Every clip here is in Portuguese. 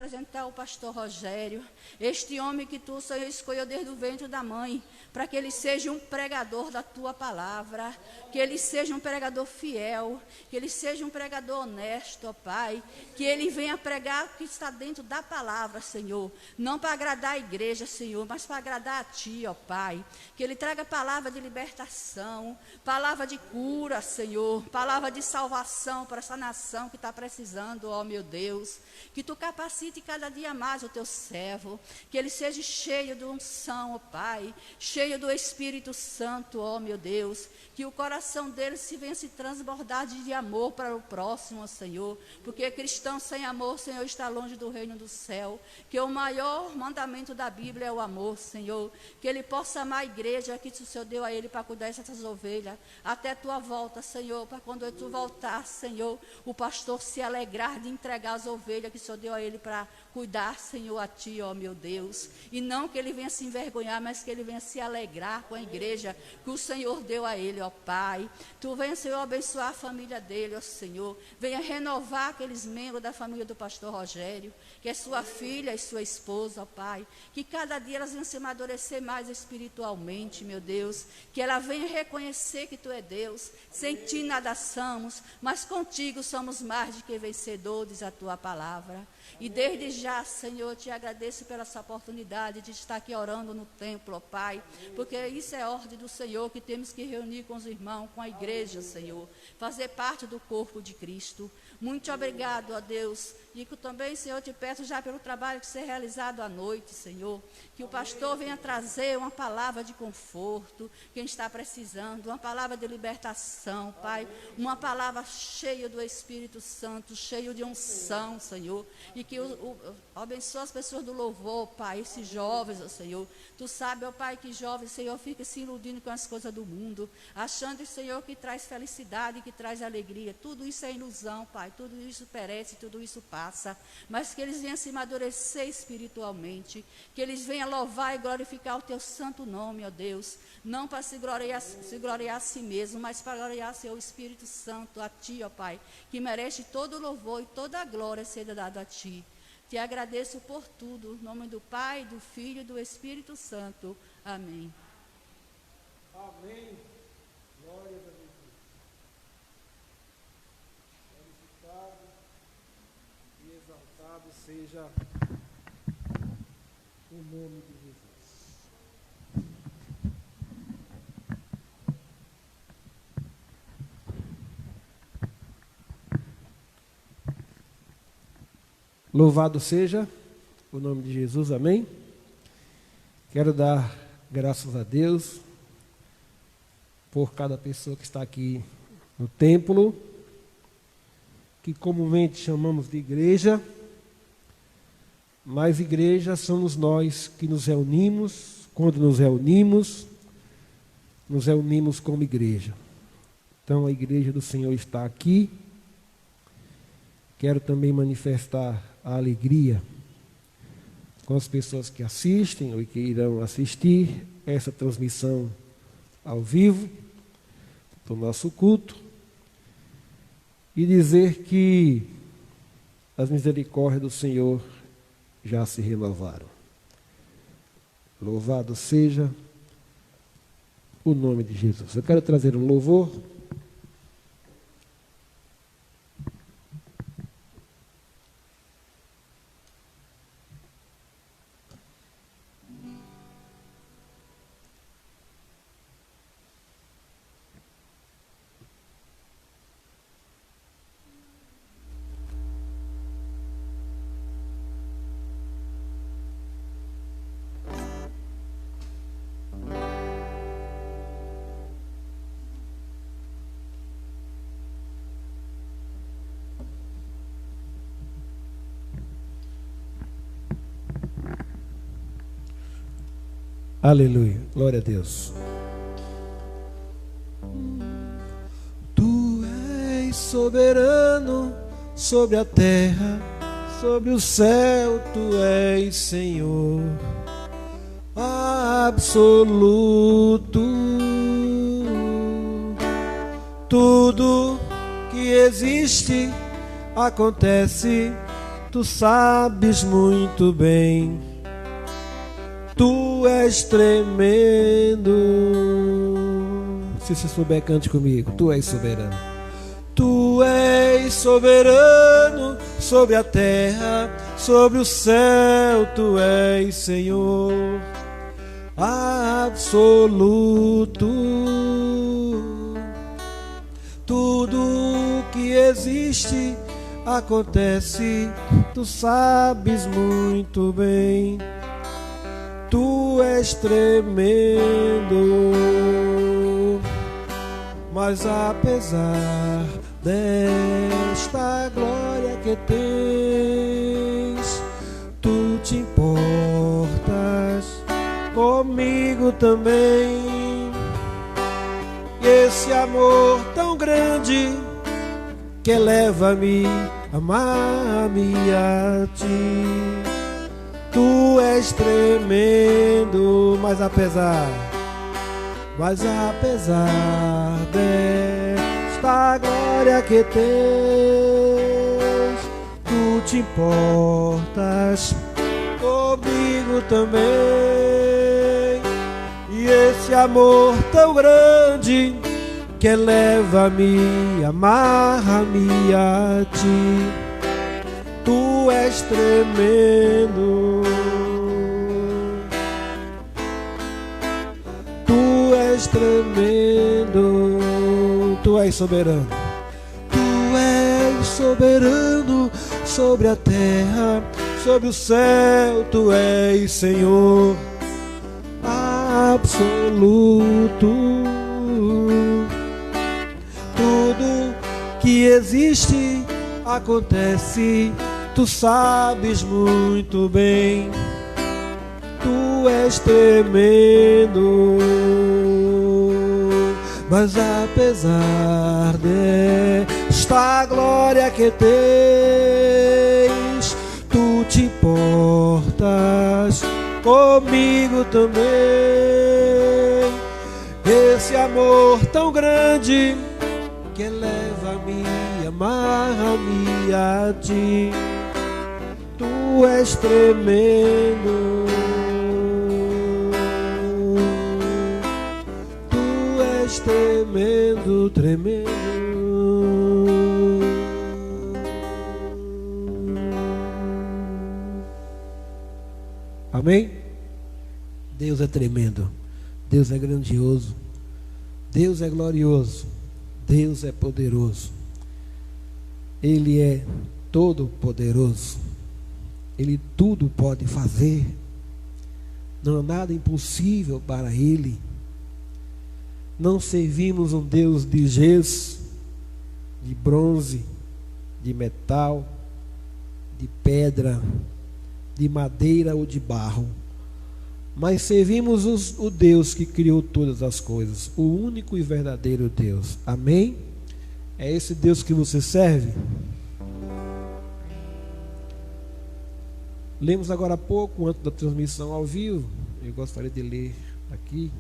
apresentar o pastor Rogério, este homem que tu, Senhor, escolheu desde o ventre da mãe, para que ele seja um pregador da tua palavra, que ele seja um pregador fiel, que ele seja um pregador honesto, ó Pai, que ele venha pregar o que está dentro da palavra, Senhor, não para agradar a igreja, Senhor, mas para agradar a Ti, ó Pai, que ele traga palavra de libertação, palavra de cura, Senhor, palavra de salvação para essa nação que está precisando, ó meu Deus, que Tu capacite cada dia mais o Teu servo, que ele seja cheio de unção, ó Pai, cheio do Espírito Santo, ó meu Deus, que o coração dele se venha se transbordar de amor para o próximo, ó Senhor, porque cristão sem amor, Senhor, está longe do reino do céu, que o maior mandamento da Bíblia é o amor, Senhor, que ele possa amar a igreja que o Senhor deu a ele para cuidar dessas ovelhas, até tua volta, Senhor, para quando tu voltar, Senhor, o pastor se alegrar de entregar as ovelhas que o Senhor deu a ele para cuidar, Senhor, a Ti, ó meu Deus, e não que ele venha se envergonhar, mas que ele venha se alegrar com a igreja que o Senhor deu a ele, ó Pai. Tu venha, Senhor, abençoar a família dele, ó Senhor, venha renovar aqueles membros da família do pastor Rogério, que é sua filha e sua esposa, ó Pai, que cada dia elas venham se amadurecer mais espiritualmente, meu Deus, que ela venha reconhecer que Tu é Deus, sem Ti nada somos, mas contigo somos mais do que vencedores, a Tua palavra. E desde já, Senhor, Te agradeço pela essa oportunidade de estar aqui orando no templo, ó Pai, porque isso é ordem do Senhor, que temos que reunir com os irmãos, com a igreja, Senhor, fazer parte do corpo de Cristo. Muito obrigado, ó Deus, e que também, Senhor, Te peço já pelo trabalho que ser realizado à noite, Senhor, que o pastor venha trazer uma palavra de conforto, quem está precisando, uma palavra de libertação, Pai, uma palavra cheia do Espírito Santo, cheia de unção, Senhor, e que abençoe as pessoas do louvor, Pai, esses jovens, ó Senhor. Tu sabe, ó Pai, que jovens, Senhor, fica se iludindo com as coisas do mundo, achando, Senhor, que traz felicidade, que traz alegria. Tudo isso é ilusão, Pai, tudo isso perece, tudo isso passa, mas que eles venham se amadurecer espiritualmente, que eles venham louvar e glorificar o Teu santo nome, ó Deus, não para se gloriar a si mesmo, mas para gloriar Seu Espírito Santo, a Ti, ó Pai, que merece todo o louvor e toda a glória seja dado a Ti. Te agradeço por tudo, em nome do Pai, do Filho e do Espírito Santo. Amém. Amém. Glória a Deus. Glorificado e exaltado seja o nome de Jesus. Louvado seja o nome de Jesus, amém? Quero dar graças a Deus por cada pessoa que está aqui no templo, que comumente chamamos de igreja, mas igreja somos nós que nos reunimos, quando nos reunimos como igreja. Então a igreja do Senhor está aqui. Quero também manifestar a alegria com as pessoas que assistem ou que irão assistir essa transmissão ao vivo do nosso culto e dizer que as misericórdias do Senhor já se renovaram. Louvado seja o nome de Jesus. Eu quero trazer um louvor. Aleluia, glória a Deus. Tu és soberano sobre a terra, sobre o céu, Tu és Senhor absoluto. Tudo que existe acontece, tu sabes muito bem, tu és tremendo. Se você souber, cante comigo. Tu és soberano. Tu és soberano sobre a terra, sobre o céu, tu és Senhor absoluto. Tudo que existe acontece, tu sabes muito bem, tu és tremendo. Mas apesar desta glória que tens, tu te importas comigo também. E esse amor tão grande que leva-me a amar-me a ti. Tu és tremendo, mas apesar desta glória que tens, tu te importas comigo também. E esse amor tão grande que leva-me a amar-me a ti. Tu és tremendo, tu és tremendo, tu és soberano. Tu és soberano sobre a terra, sobre o céu, tu és Senhor absoluto. Tudo que existe acontece, tu sabes muito bem, tu és tremendo. Mas apesar desta glória que tens, tu te importas comigo também. Esse amor tão grande que leva-me a amar-me a ti. Tu és tremendo, tu és tremendo, tremendo. Amém? Deus é tremendo, Deus é grandioso, Deus é glorioso, Deus é poderoso, Ele é todo poderoso, Ele tudo pode fazer, não há nada impossível para Ele. Não servimos um Deus de gesso, de bronze, de metal, de pedra, de madeira ou de barro, mas servimos o Deus que criou todas as coisas, o único e verdadeiro Deus. Amém? É esse Deus que você serve? Lemos agora há pouco, antes da transmissão ao vivo, eu gostaria de ler aqui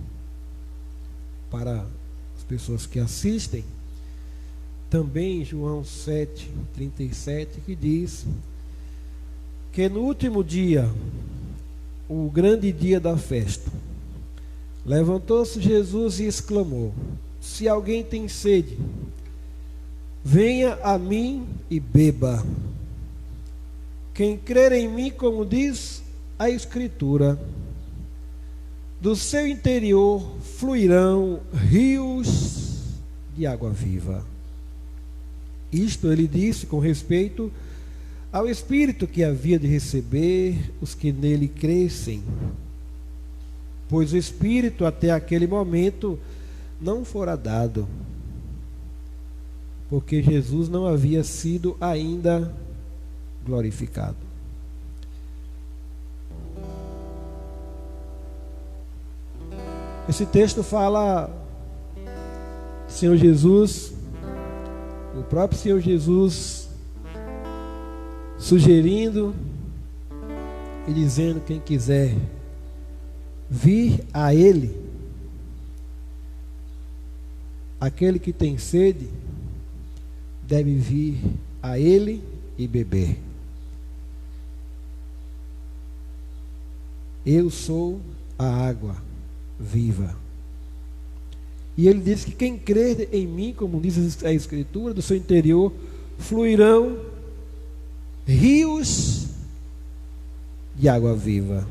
para as pessoas que assistem, também João 7:37, que diz que no último dia, o grande dia da festa, levantou-se Jesus e exclamou: se alguém tem sede, venha a mim e beba. Quem crer em mim, como diz a Escritura, do seu interior fluirão rios de água viva. Isto ele disse com respeito ao Espírito que havia de receber os que nele crescem, pois o Espírito até aquele momento não fora dado, porque Jesus não havia sido ainda glorificado. Esse texto fala Senhor Jesus, o próprio Senhor Jesus sugerindo e dizendo: quem quiser vir a Ele, aquele que tem sede, deve vir a Ele e beber. Eu sou a água viva. E ele diz que quem crer em mim, como diz a Escritura, do seu interior fluirão rios de água viva.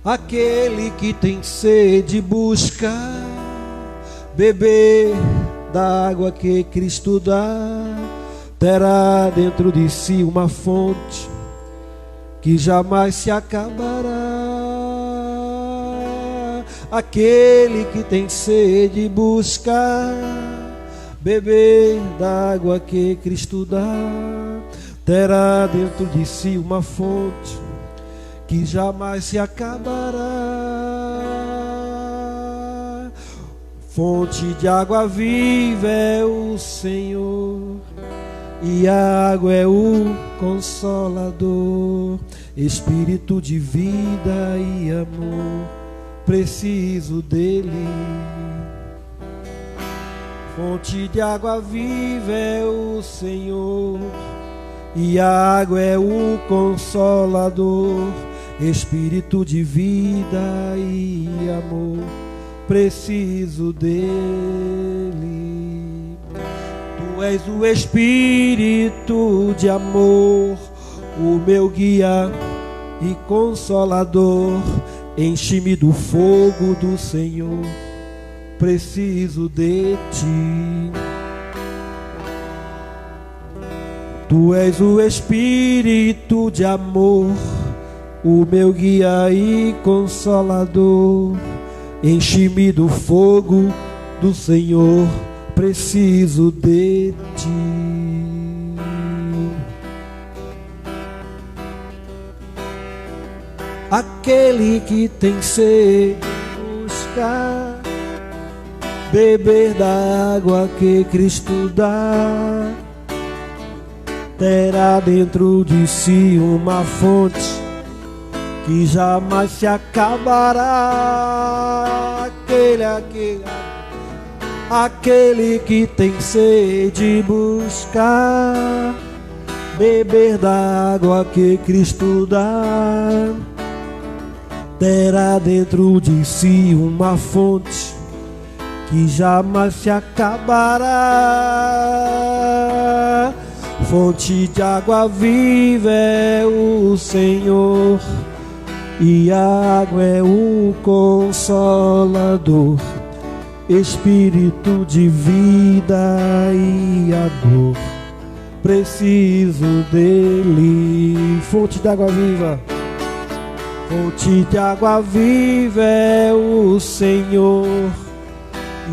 Aquele que tem sede busca beber da água que Cristo dá, terá dentro de si uma fonte que jamais se acabará. Aquele que tem sede busca beber da água que Cristo dá, terá dentro de si uma fonte que jamais se acabará. Fonte de água viva é o Senhor, e a água é o Consolador. Espírito de vida e amor, preciso dele. Fonte de água viva é o Senhor, e a água é o Consolador. Espírito de vida e amor, preciso dele. Tu és o Espírito de amor, o meu guia e consolador. Enche-me do fogo do Senhor, preciso de ti. Tu és o Espírito de amor, o meu guia e consolador. Enche-me do fogo do Senhor, preciso de ti. Aquele que tem sede busca beber da água que Cristo dá, terá dentro de si uma fonte que jamais se acabará. Aquele que tem sede buscar beber da água que Cristo dá, terá dentro de si uma fonte que jamais se acabará. Fonte de água viva é o Senhor, e a água é o Consolador. Espírito de vida e amor, preciso dele. Fonte de água viva, fonte de água viva é o Senhor,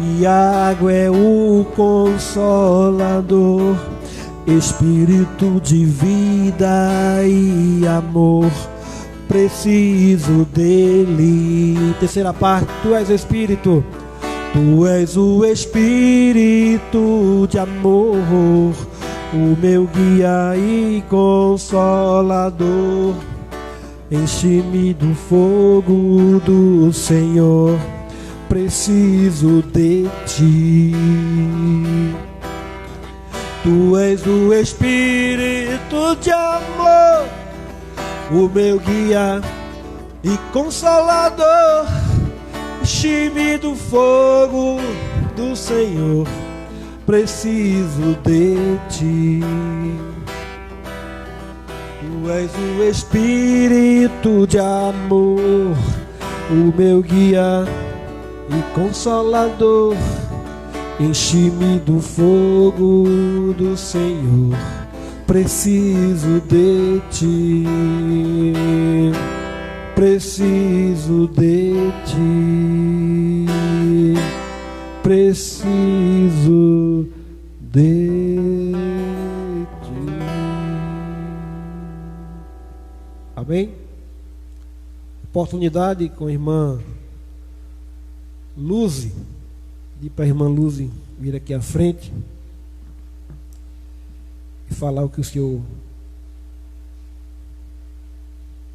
e a água é o Consolador. Espírito de vida e amor, preciso dele. Terceira parte, tu és Espírito. Tu és o Espírito de amor, o meu guia e consolador. Enche-me do fogo do Senhor, preciso de ti. Tu és o Espírito de amor, o meu guia e consolador. Enche-me do fogo do Senhor, preciso de ti. Tu és o Espírito de amor, o meu guia e consolador. Enche-me do fogo do Senhor, preciso de ti. Preciso de ti, preciso de ti. Amém? Oportunidade com a irmã Luzi, de para a irmã Luzi vir aqui à frente e falar o que o Senhor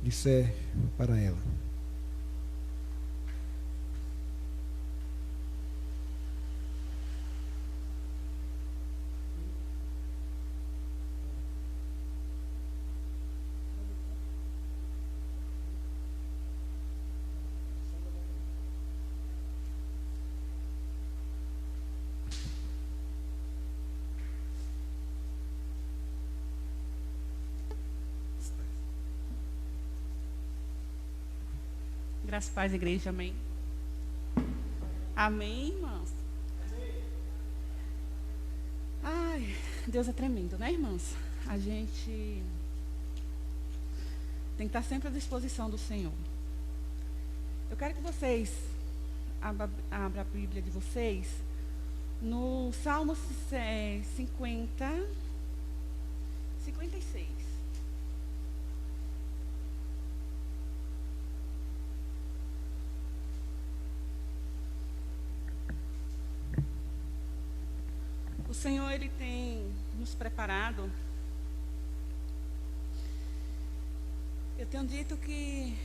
disser para ela. Graças a Deus, igreja, amém. Amém, irmãos? Ai, Deus é tremendo, né, irmãos? A gente tem que estar sempre à disposição do Senhor. Eu quero que vocês abram a Bíblia de vocês no Salmo 56. O Senhor, Ele tem nos preparado. Eu tenho dito que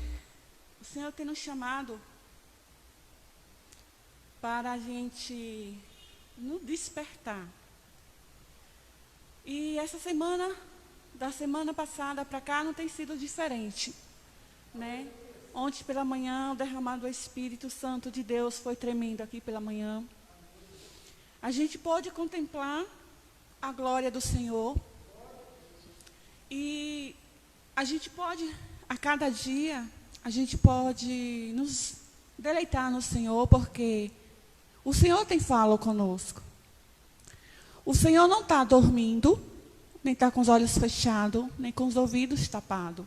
o Senhor tem nos chamado para a gente nos despertar. E essa semana, da semana passada para cá, não tem sido diferente, né? Ontem pela manhã, o derramado do Espírito Santo de Deus foi tremendo aqui pela manhã. A gente pôde contemplar a glória do Senhor. E a gente pode, a cada dia, a gente pode nos deleitar no Senhor, porque o Senhor tem falado conosco. O Senhor não está dormindo, nem está com os olhos fechados, nem com os ouvidos tapados.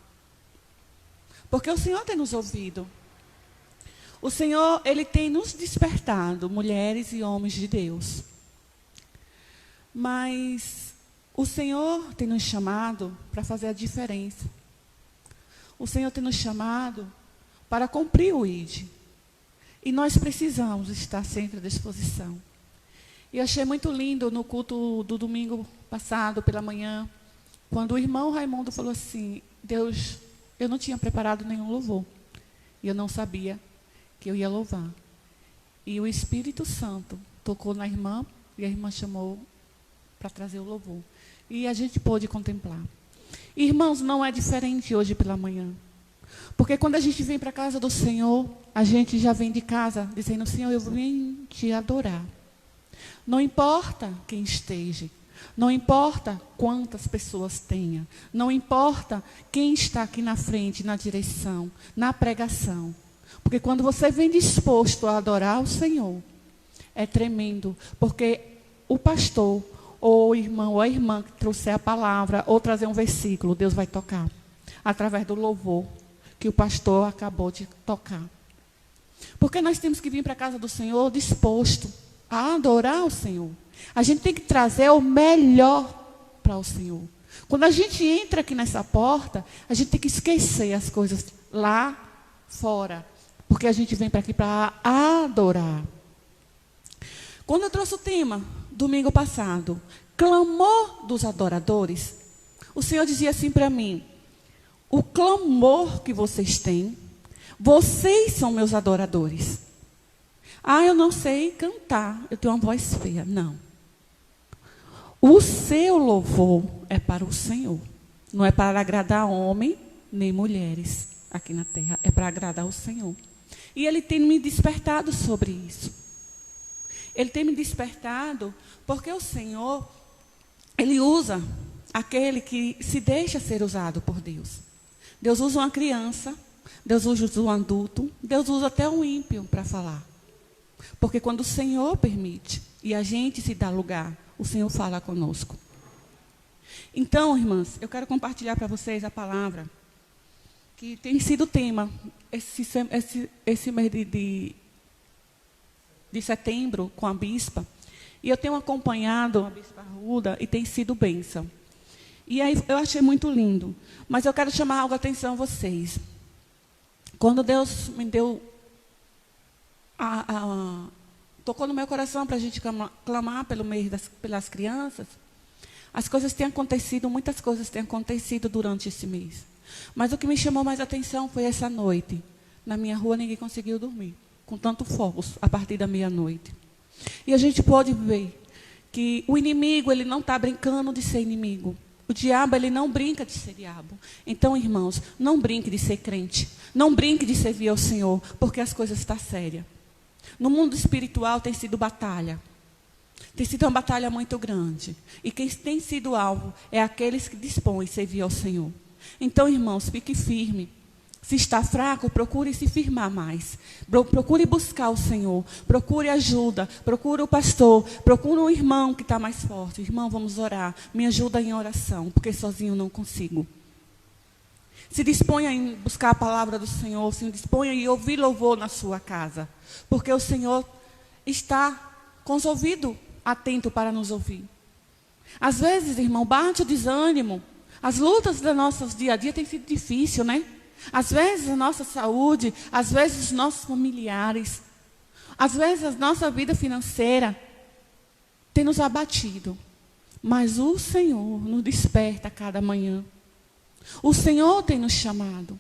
Porque o Senhor tem nos ouvido. O Senhor, Ele tem nos despertado, mulheres e homens de Deus. Mas o Senhor tem nos chamado para fazer a diferença. O Senhor tem nos chamado para cumprir o ID. E nós precisamos estar sempre à disposição. E eu achei muito lindo no culto do domingo passado, pela manhã, quando o irmão Raimundo falou assim: Deus, eu não tinha preparado nenhum louvor. E eu não sabia que eu ia louvar. E o Espírito Santo tocou na irmã, e a irmã chamou para trazer o louvor. E a gente pôde contemplar. Irmãos, não é diferente hoje pela manhã. Porque quando a gente vem para a casa do Senhor, a gente já vem de casa dizendo: Senhor, eu vim te adorar. Não importa quem esteja. Não importa quantas pessoas tenha. Não importa quem está aqui na frente, na direção, na pregação. Porque quando você vem disposto a adorar o Senhor, é tremendo. Porque o pastor, ou o irmão, ou a irmã que trouxer a palavra, ou trazer um versículo, Deus vai tocar. Através do louvor que o pastor acabou de tocar. Porque nós temos que vir para a casa do Senhor disposto a adorar o Senhor. A gente tem que trazer o melhor para o Senhor. Quando a gente entra aqui nessa porta, a gente tem que esquecer as coisas lá fora. Porque a gente vem para aqui para adorar. Quando eu trouxe o tema, domingo passado, clamor dos adoradores, o Senhor dizia assim para mim: o clamor que vocês têm, vocês são meus adoradores. Ah, eu não sei cantar, eu tenho uma voz feia. Não. O seu louvor é para o Senhor. Não é para agradar homem nem mulheres aqui na terra. É para agradar o Senhor. E Ele tem me despertado sobre isso. Ele tem me despertado porque o Senhor, Ele usa aquele que se deixa ser usado por Deus. Deus usa uma criança, Deus usa um adulto, Deus usa até um ímpio para falar. Porque quando o Senhor permite e a gente se dá lugar, o Senhor fala conosco. Então, irmãs, eu quero compartilhar para vocês a palavra que tem sido tema esse mês de setembro com a bispa. E eu tenho acompanhado a bispa Arruda e tem sido bênção. E aí eu achei muito lindo. Mas eu quero chamar algo a atenção a vocês. Quando Deus me deu tocou no meu coração para a gente clamar pelo meio pelas crianças, as coisas têm acontecido, muitas coisas têm acontecido durante esse mês. Mas o que me chamou mais atenção foi essa noite. Na minha rua ninguém conseguiu dormir, com tanto fogo, a partir da meia-noite. E a gente pode ver que o inimigo, ele não está brincando de ser inimigo. O diabo, ele não brinca de ser diabo. Então, irmãos, não brinque de ser crente. Não brinque de servir ao Senhor, porque as coisas estão sérias. No mundo espiritual tem sido batalha. Tem sido uma batalha muito grande. E quem tem sido alvo é aqueles que dispõem a servir ao Senhor. Então, irmãos, fique firme. Se está fraco, procure se firmar mais. Procure buscar o Senhor. Procure ajuda. Procure o pastor. Procure um irmão que está mais forte. Irmão, vamos orar. Me ajuda em oração, porque sozinho não consigo. Se disponha em buscar a palavra do Senhor. Se disponha em ouvir louvor na sua casa. Porque o Senhor está com os ouvidos atentos para nos ouvir. Às vezes, irmão, bate o desânimo. As lutas dos nossos dia a dia têm sido difíceis, né? Às vezes a nossa saúde, às vezes os nossos familiares, às vezes a nossa vida financeira tem nos abatido. Mas o Senhor nos desperta a cada manhã. O Senhor tem nos chamado.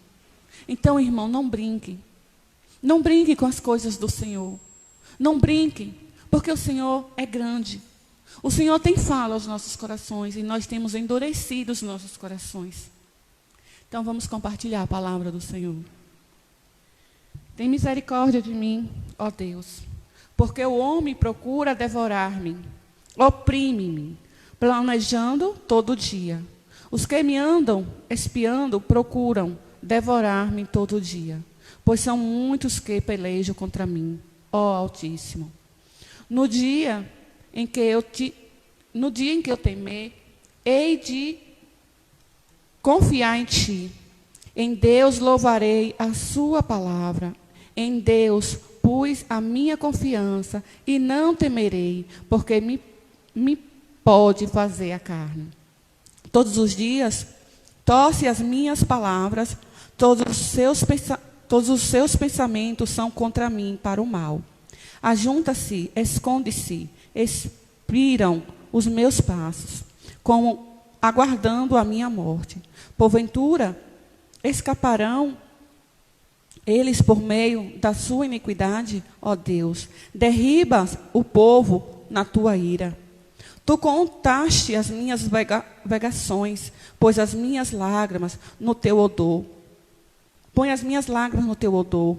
Então, irmão, não brinque. Não brinque com as coisas do Senhor. Não brinque, porque o Senhor é grande. O Senhor tem fala aos nossos corações e nós temos endurecido os nossos corações. Então vamos compartilhar a palavra do Senhor. Tem misericórdia de mim, ó Deus, porque o homem procura devorar-me, oprime-me, planejando todo dia. Os que me andam espiando procuram devorar-me todo dia, pois são muitos que pelejam contra mim, ó Altíssimo. No dia em que eu temer, hei de confiar em Ti. Em Deus louvarei a Sua palavra. Em Deus pus a minha confiança e não temerei, porque me pode fazer a carne. Todos os dias, torce as minhas palavras, todos os seus pensamentos são contra mim para o mal. Ajunta-se, esconde-se, expiram os meus passos, como aguardando a minha morte. Porventura, escaparão eles por meio da sua iniquidade, ó Deus. Derribas o povo na tua ira. Tu contaste as minhas vegações, pois as minhas lágrimas no teu odor. Põe as minhas lágrimas no teu odor.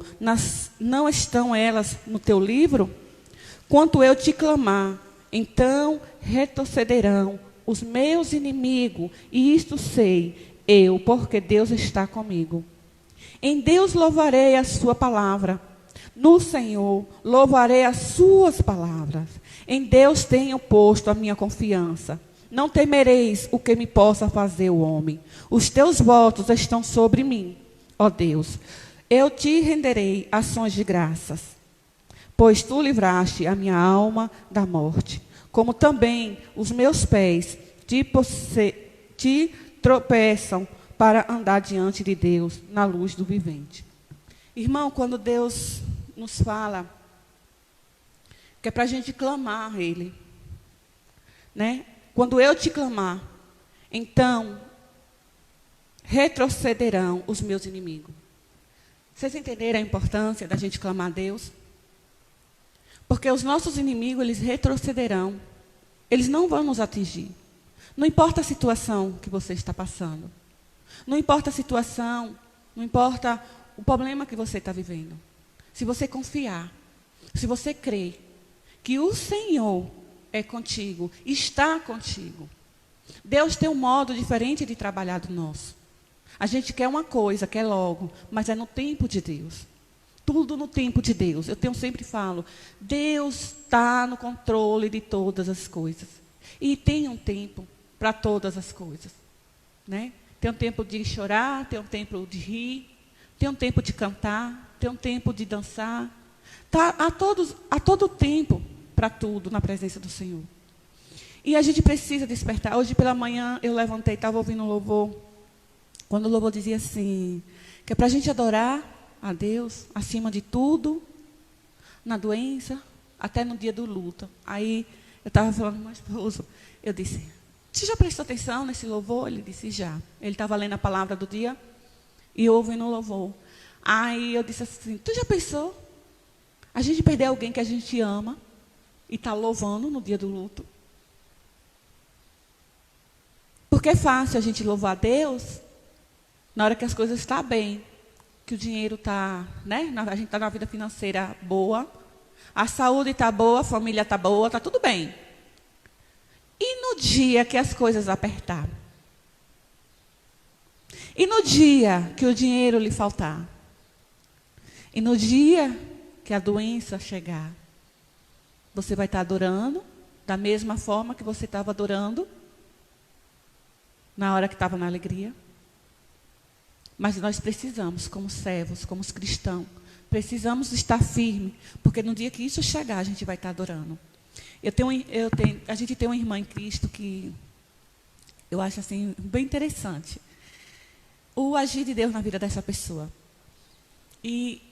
Não estão elas no teu livro? Quanto eu te clamar, então retrocederão os meus inimigos, e isto sei eu, porque Deus está comigo. Em Deus louvarei a sua palavra. No Senhor louvarei as suas palavras. Em Deus tenho posto a minha confiança. Não temereis o que me possa fazer o homem. Os teus votos estão sobre mim, ó Deus. Eu te renderei ações de graças, pois tu livraste a minha alma da morte. Como também os meus pés te tropeçam para andar diante de Deus na luz do vivente. Irmão, quando Deus nos fala que é para a gente clamar a Ele, né? Quando eu te clamar, então retrocederão os meus inimigos. Vocês entenderam a importância da gente clamar a Deus? Porque os nossos inimigos, eles retrocederão. Eles não vão nos atingir. Não importa a situação que você está passando. Não importa a situação, não importa o problema que você está vivendo. Se você confiar, se você crer que o Senhor é contigo, está contigo. Deus tem um modo diferente de trabalhar do nosso. A gente quer uma coisa, quer logo, mas é no tempo de Deus. Tudo no tempo de Deus. Eu sempre falo, Deus está no controle de todas as coisas. E tem um tempo para todas as coisas, né? Tem um tempo de chorar, tem um tempo de rir, tem um tempo de cantar, tem um tempo de dançar. Há todo tempo para tudo na presença do Senhor. E a gente precisa despertar. Hoje pela manhã eu levantei, estava ouvindo um louvor. Quando o louvor dizia assim, que é para a gente adorar a Deus acima de tudo, na doença, até no dia do luto. Aí eu estava falando com meu esposo, eu disse, você já prestou atenção nesse louvor? Ele disse, já. Ele estava lendo a palavra do dia e ouvindo o louvor. Aí eu disse assim, tu já pensou? A gente perder alguém que a gente ama e está louvando no dia do luto? Porque é fácil a gente louvar a Deus na hora que as coisas estão bem, que o dinheiro está, né? A gente está na vida financeira boa, a saúde está boa, a família está boa, está tudo bem. E no dia que as coisas apertaram? E no dia que o dinheiro lhe faltar? E no dia que a doença chegar? Você vai estar adorando da mesma forma que você estava adorando na hora que estava na alegria? Mas nós precisamos, como servos, como cristãos, precisamos estar firmes, porque no dia que isso chegar, a gente vai estar adorando. A gente tem uma irmã em Cristo que eu acho assim bem interessante o agir de Deus na vida dessa pessoa. E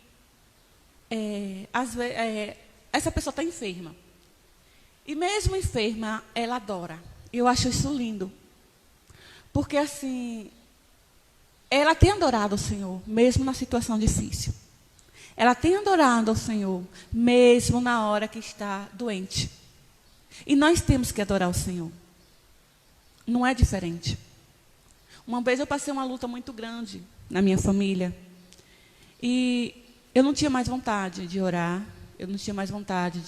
essa pessoa está enferma. E mesmo enferma, ela adora. Eu acho isso lindo. Porque assim, ela tem adorado o Senhor, mesmo na situação difícil. Ela tem adorado ao Senhor, mesmo na hora que está doente. E nós temos que adorar o Senhor. Não é diferente. Uma vez eu passei uma luta muito grande na minha família. E eu não tinha mais vontade de orar. Eu não tinha mais vontade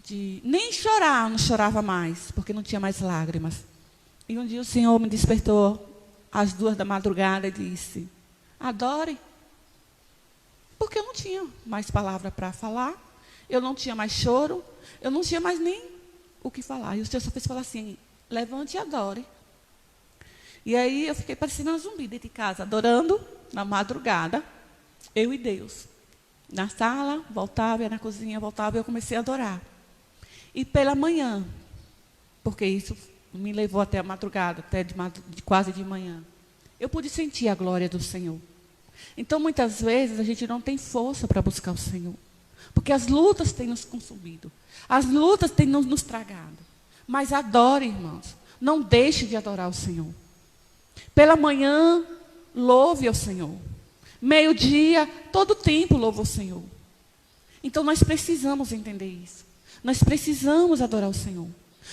de nem chorar, eu não chorava mais, porque não tinha mais lágrimas. E um dia o Senhor me despertou às 2 da madrugada e disse: adore. Porque eu não tinha mais palavra para falar, eu não tinha mais choro, eu não tinha mais nem o que falar. E o Senhor só fez falar assim: levante e adore. E aí eu fiquei parecendo uma zumbi dentro de casa, adorando na madrugada, eu e Deus. Na sala, voltava, ia na cozinha, voltava, e eu comecei a adorar. E pela manhã, porque isso me levou até a madrugada, até quase de manhã, eu pude sentir a glória do Senhor. Então, muitas vezes, a gente não tem força para buscar o Senhor. Porque as lutas têm nos consumido. As lutas têm nos tragado. Mas adore, irmãos. Não deixe de adorar o Senhor. Pela manhã, louve ao Senhor. Meio-dia, todo tempo louve ao Senhor. Então, nós precisamos entender isso. Nós precisamos adorar o Senhor.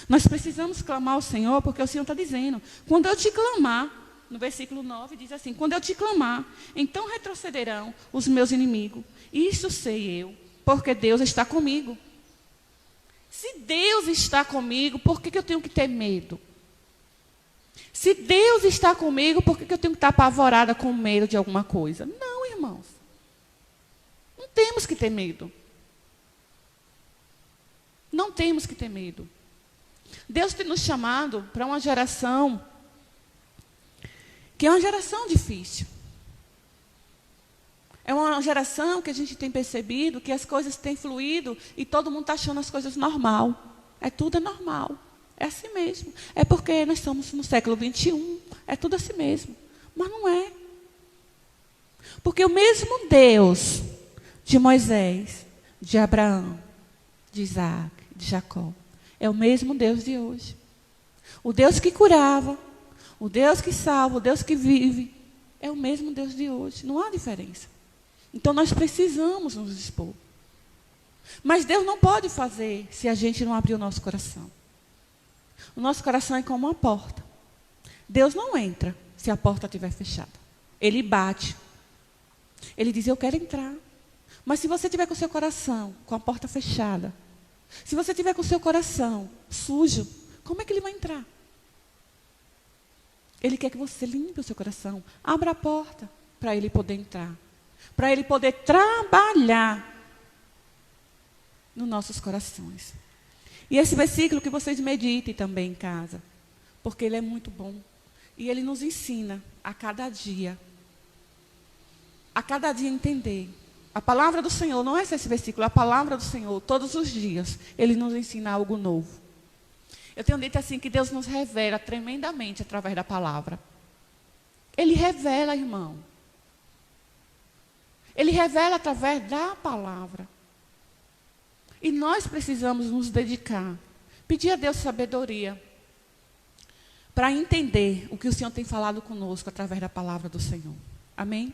Nós precisamos clamar ao Senhor, porque o Senhor está dizendo: quando eu te clamar, no versículo 9 diz assim: quando eu te clamar, então retrocederão os meus inimigos. Isso sei eu, porque Deus está comigo. Se Deus está comigo, por que eu tenho que ter medo? Se Deus está comigo, por que eu tenho que estar apavorada com medo de alguma coisa? Não, irmãos. Não temos que ter medo. Não temos que ter medo. Deus tem nos chamado para uma geração que é uma geração difícil. É uma geração que a gente tem percebido que as coisas têm fluído e todo mundo está achando as coisas normal. Tudo é normal. É assim mesmo. É porque nós estamos no século 21. É tudo assim mesmo. Mas não é. Porque o mesmo Deus de Moisés, de Abraão, de Isaac, de Jacó, é o mesmo Deus de hoje. O Deus que curava, o Deus que salva, o Deus que vive, é o mesmo Deus de hoje. Não há diferença. Então nós precisamos nos expor. Mas Deus não pode fazer se a gente não abrir o nosso coração. O nosso coração é como uma porta. Deus não entra se a porta estiver fechada. Ele bate. Ele diz: eu quero entrar. Mas se você tiver com o seu coração com a porta fechada, se você tiver com o seu coração sujo, como é que ele vai entrar? Ele quer que você limpe o seu coração. Abra a porta para ele poder entrar. Para ele poder trabalhar nos nossos corações. E esse versículo que vocês meditem também em casa. Porque ele é muito bom. E ele nos ensina a cada dia. A cada dia entender. A palavra do Senhor, não é só esse versículo, a palavra do Senhor, todos os dias, ele nos ensina algo novo. Eu tenho dito assim que Deus nos revela tremendamente através da palavra. Ele revela, irmão. Ele revela através da palavra. E nós precisamos nos dedicar, pedir a Deus sabedoria, para entender o que o Senhor tem falado conosco através da palavra do Senhor. Amém?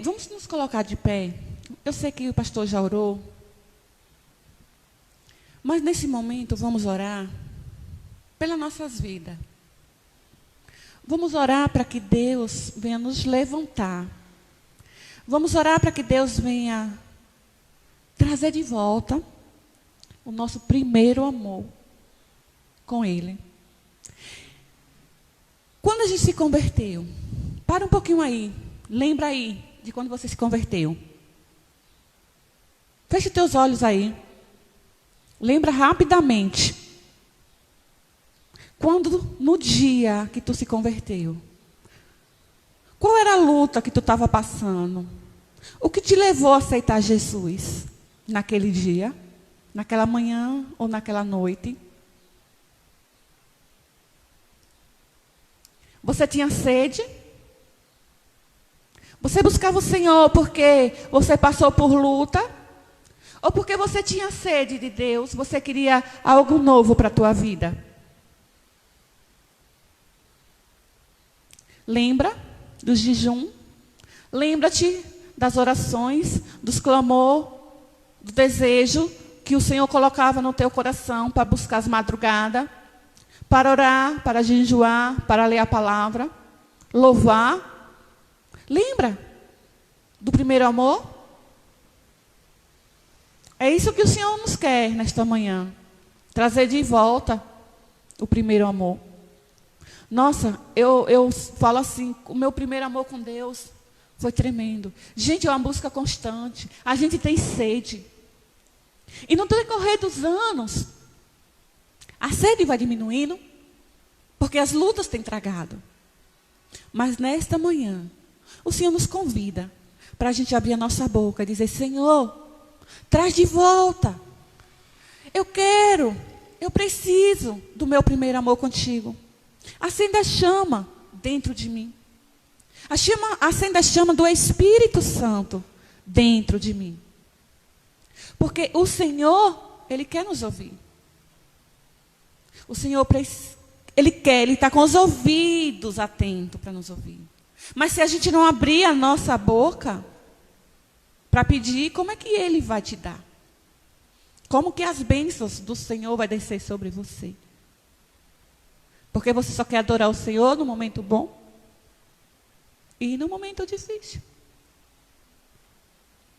Vamos nos colocar de pé. Eu sei que o pastor já orou. Mas nesse momento vamos orar pelas nossas vidas. Vamos orar para que Deus venha nos levantar. Vamos orar para que Deus venha trazer de volta o nosso primeiro amor com Ele. Quando a gente se converteu, para um pouquinho aí, lembra aí de quando você se converteu. Feche teus olhos aí. Lembra rapidamente. Quando, no dia que tu se converteu, qual era a luta que tu estava passando? O que te levou a aceitar Jesus naquele dia, naquela manhã ou naquela noite? Você tinha sede? Você buscava o Senhor porque você passou por luta? Ou porque você tinha sede de Deus, você queria algo novo para a tua vida? Lembra do jejum? Lembra-te das orações, dos clamor, do desejo que o Senhor colocava no teu coração para buscar as madrugadas, para orar, para jejuar, para ler a palavra, louvar. Lembra do primeiro amor? É isso que o Senhor nos quer nesta manhã. Trazer de volta o primeiro amor. Nossa, eu falo assim, o meu primeiro amor com Deus foi tremendo. Gente, é uma busca constante. A gente tem sede. E no decorrer dos anos, a sede vai diminuindo, porque as lutas têm tragado. Mas nesta manhã, o Senhor nos convida para a gente abrir a nossa boca e dizer: Senhor, traz de volta. Eu quero, eu preciso do meu primeiro amor contigo. Acenda a chama dentro de mim. Acenda a chama do Espírito Santo dentro de mim. Porque o Senhor, Ele quer nos ouvir. O Senhor, Ele está com os ouvidos atentos para nos ouvir. Mas se a gente não abrir a nossa boca para pedir, como é que Ele vai te dar? Como que as bênçãos do Senhor vai descer sobre você? Porque você só quer adorar o Senhor no momento bom e no momento difícil.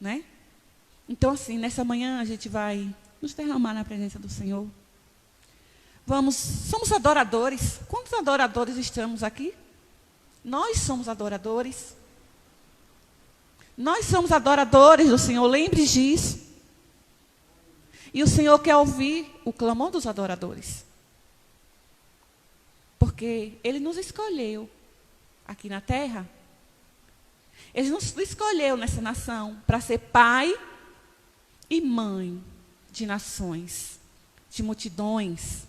Né? Então, assim, nessa manhã a gente vai nos derramar na presença do Senhor. Somos adoradores. Quantos adoradores estamos aqui? Nós somos adoradores. Nós somos adoradores do Senhor, lembre disso. E o Senhor quer ouvir o clamor dos adoradores. Porque Ele nos escolheu aqui na terra. Ele nos escolheu nessa nação para ser pai e mãe de nações, de multidões.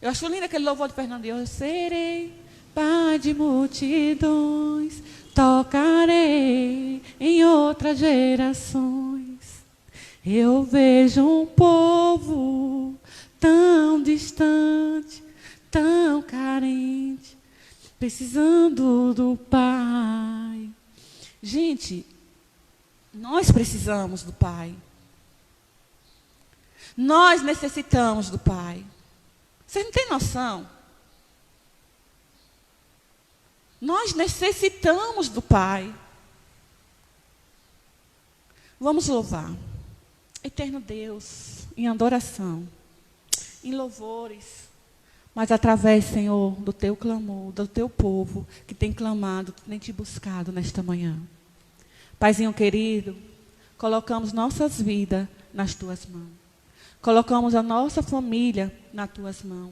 Eu acho lindo aquele louvor de Fernando. Eu serei pai de multidões, tocarei em outras gerações. Eu vejo um povo tão distante, tão carente, precisando do Pai. Gente, nós precisamos do Pai. Nós necessitamos do Pai. Vocês não têm noção? Nós necessitamos do Pai. Vamos louvar. Eterno Deus, em adoração, em louvores, mas através, Senhor, do Teu clamor, do Teu povo que tem clamado, que tem Te buscado nesta manhã. Paizinho querido, colocamos nossas vidas nas Tuas mãos. Colocamos a nossa família nas Tuas mãos.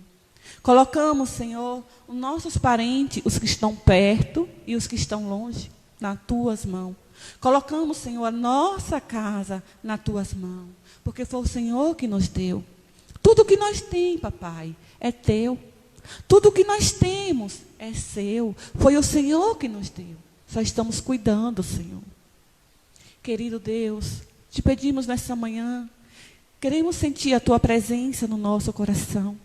Colocamos, Senhor, os nossos parentes, os que estão perto e os que estão longe, nas Tuas mãos. Colocamos, Senhor, a nossa casa nas Tuas mãos, porque foi o Senhor que nos deu. Tudo que nós temos, papai, é Teu. Tudo que nós temos é Seu. Foi o Senhor que nos deu. Só estamos cuidando, Senhor. Querido Deus, Te pedimos nessa manhã, queremos sentir a Tua presença no nosso coração.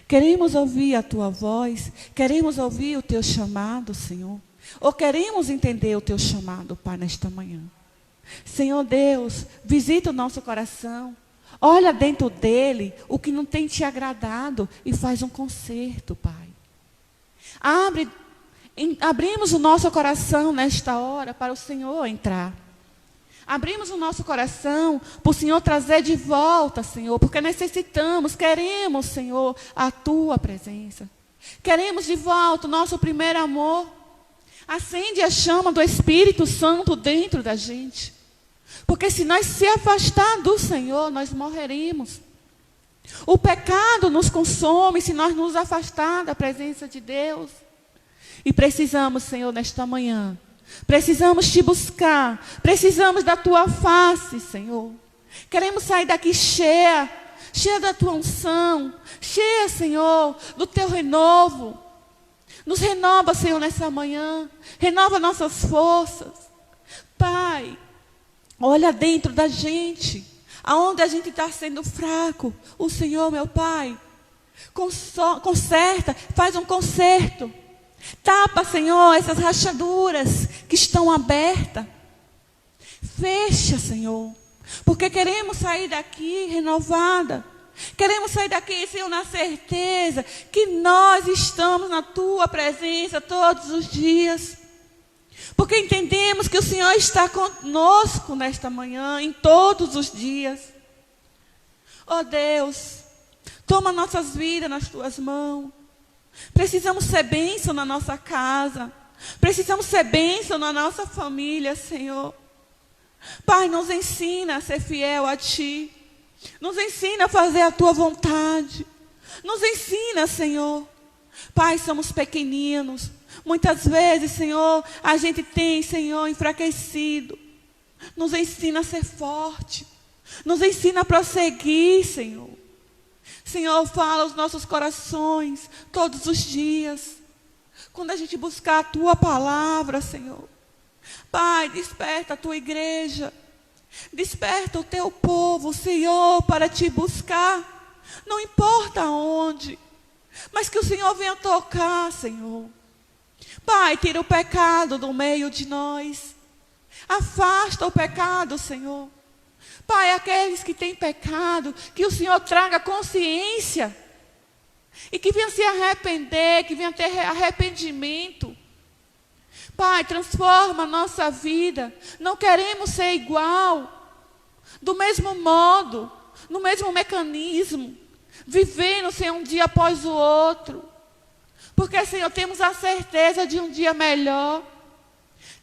Queremos ouvir a Tua voz, queremos ouvir o Teu chamado, Senhor. Ou queremos entender o Teu chamado, Pai, nesta manhã. Senhor Deus, visita o nosso coração. Olha dentro dele o que não tem Te agradado e faz um conserto, Pai. Abrimos o nosso coração nesta hora para o Senhor entrar. Abrimos o nosso coração para o Senhor trazer de volta, Senhor, porque necessitamos, queremos, Senhor, a Tua presença. Queremos de volta o nosso primeiro amor. Acende a chama do Espírito Santo dentro da gente. Porque se nós se afastar do Senhor, nós morreremos. O pecado nos consome se nós nos afastar da presença de Deus. E precisamos, Senhor, nesta manhã, precisamos te buscar, precisamos da tua face, Senhor. Queremos sair daqui cheia da tua unção, cheia, Senhor, do teu renovo. Nos renova, Senhor, nessa manhã, renova nossas forças. Pai, olha dentro da gente, aonde a gente está sendo fraco. O Senhor, meu Pai, conserta, faz um conserto. Tapa, Senhor, essas rachaduras que estão abertas. Fecha, Senhor, porque queremos sair daqui renovada. Queremos sair daqui, Senhor, na certeza que nós estamos na tua presença todos os dias. Porque entendemos que o Senhor está conosco nesta manhã, em todos os dias. Oh Deus, toma nossas vidas nas tuas mãos. Precisamos ser bênção na nossa casa. Precisamos ser bênção na nossa família, Senhor. Pai, nos ensina a ser fiel a Ti. Nos ensina a fazer a Tua vontade. Nos ensina, Senhor. Pai, somos pequeninos. Muitas vezes, Senhor, a gente tem, Senhor, enfraquecido. Nos ensina a ser forte. Nos ensina a prosseguir, Senhor. Senhor, fala aos nossos corações todos os dias. Quando a gente buscar a Tua palavra, Senhor. Pai, desperta a Tua igreja. Desperta o Teu povo, Senhor, para Te buscar. Não importa onde, mas que o Senhor venha tocar, Senhor. Pai, tira o pecado do meio de nós. Afasta o pecado, Senhor. Pai, aqueles que têm pecado, que o Senhor traga consciência. E que venha se arrepender, que venha ter arrependimento. Pai, transforma a nossa vida. Não queremos ser igual, do mesmo modo, no mesmo mecanismo, vivendo, Senhor, um dia após o outro. Porque, Senhor, temos a certeza de um dia melhor.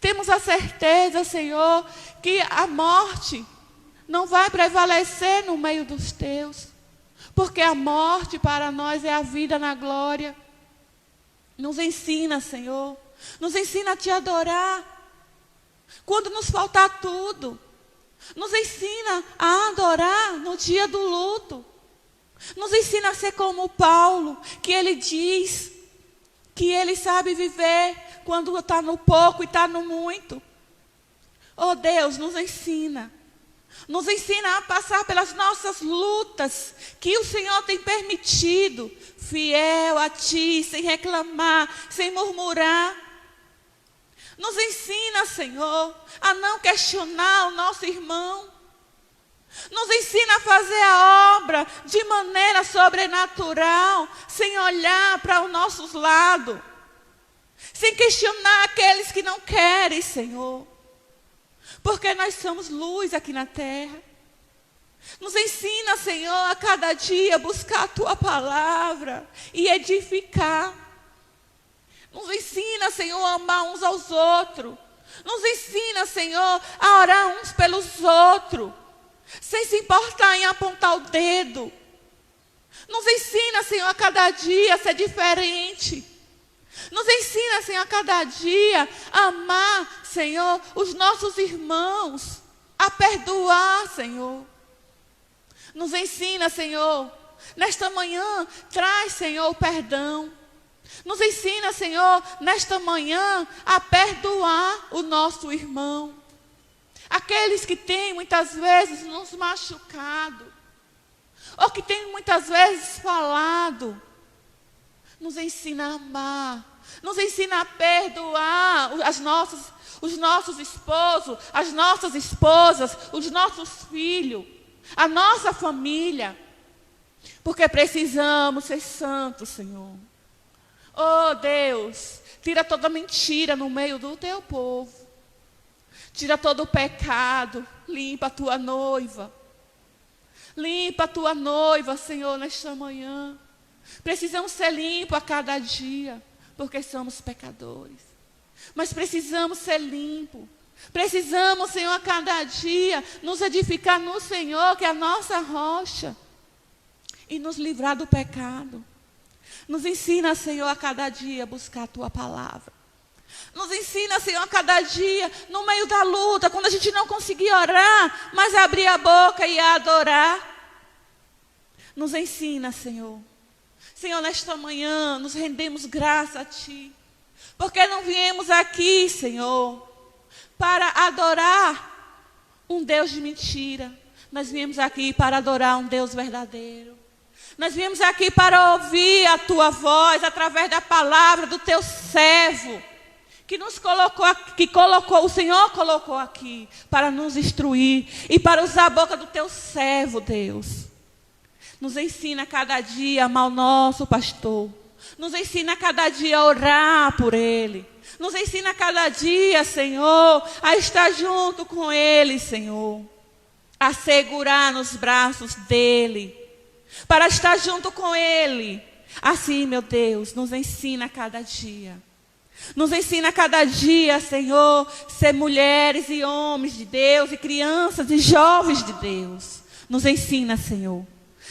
Temos a certeza, Senhor, que a morte não vai prevalecer no meio dos teus. Porque a morte para nós é a vida na glória. Nos ensina, Senhor. Nos ensina a Te adorar. Quando nos faltar tudo. Nos ensina a adorar no dia do luto. Nos ensina a ser como Paulo, que ele diz que ele sabe viver quando está no pouco e está no muito. Oh Deus, nos ensina. Nos ensina a passar pelas nossas lutas que o Senhor tem permitido, fiel a Ti, sem reclamar, sem murmurar. Nos ensina, Senhor, a não questionar o nosso irmão. Nos ensina a fazer a obra de maneira sobrenatural, sem olhar para os nossos lados, sem questionar aqueles que não querem, Senhor. Porque nós somos luz aqui na terra. Nos ensina, Senhor, a cada dia buscar a Tua palavra e edificar. Nos ensina, Senhor, a amar uns aos outros. Nos ensina, Senhor, a orar uns pelos outros, sem se importar em apontar o dedo. Nos ensina, Senhor, a cada dia a ser diferente. Nos ensina, Senhor, a cada dia a amar, Senhor, os nossos irmãos, a perdoar, Senhor. Nos ensina, Senhor, nesta manhã, traz, Senhor, o perdão. Nos ensina, Senhor, nesta manhã, a perdoar o nosso irmão. Aqueles que têm, muitas vezes, nos machucado, ou que têm, muitas vezes, falado. Nos ensina a amar, nos ensina a perdoar os nossos esposos, as nossas esposas, os nossos filhos, a nossa família. Porque precisamos ser santos, Senhor. Oh Deus, tira toda mentira no meio do Teu povo. Tira todo o pecado, limpa a Tua noiva. Limpa a Tua noiva, Senhor, nesta manhã. Precisamos ser limpos a cada dia, porque somos pecadores. Mas precisamos ser limpos. Precisamos, Senhor, a cada dia nos edificar no Senhor, que é a nossa rocha, e nos livrar do pecado. Nos ensina, Senhor, a cada dia a buscar a Tua palavra. Nos ensina, Senhor, a cada dia, no meio da luta, quando a gente não conseguir orar, mas abrir a boca e adorar. Nos ensina, Senhor. Senhor, nesta manhã, nos rendemos graça a Ti. Porque não viemos aqui, Senhor, para adorar um Deus de mentira. Nós viemos aqui para adorar um Deus verdadeiro. Nós viemos aqui para ouvir a Tua voz através da palavra do Teu servo, que nos colocou, o Senhor colocou aqui para nos instruir e para usar a boca do Teu servo, Deus. Nos ensina cada dia a amar o nosso pastor. Nos ensina cada dia a orar por ele. Nos ensina cada dia, Senhor, a estar junto com ele, Senhor. A segurar nos braços dele. Para estar junto com ele. Assim, meu Deus, nos ensina cada dia. Nos ensina cada dia, Senhor, ser mulheres e homens de Deus, e crianças e jovens de Deus. Nos ensina, Senhor.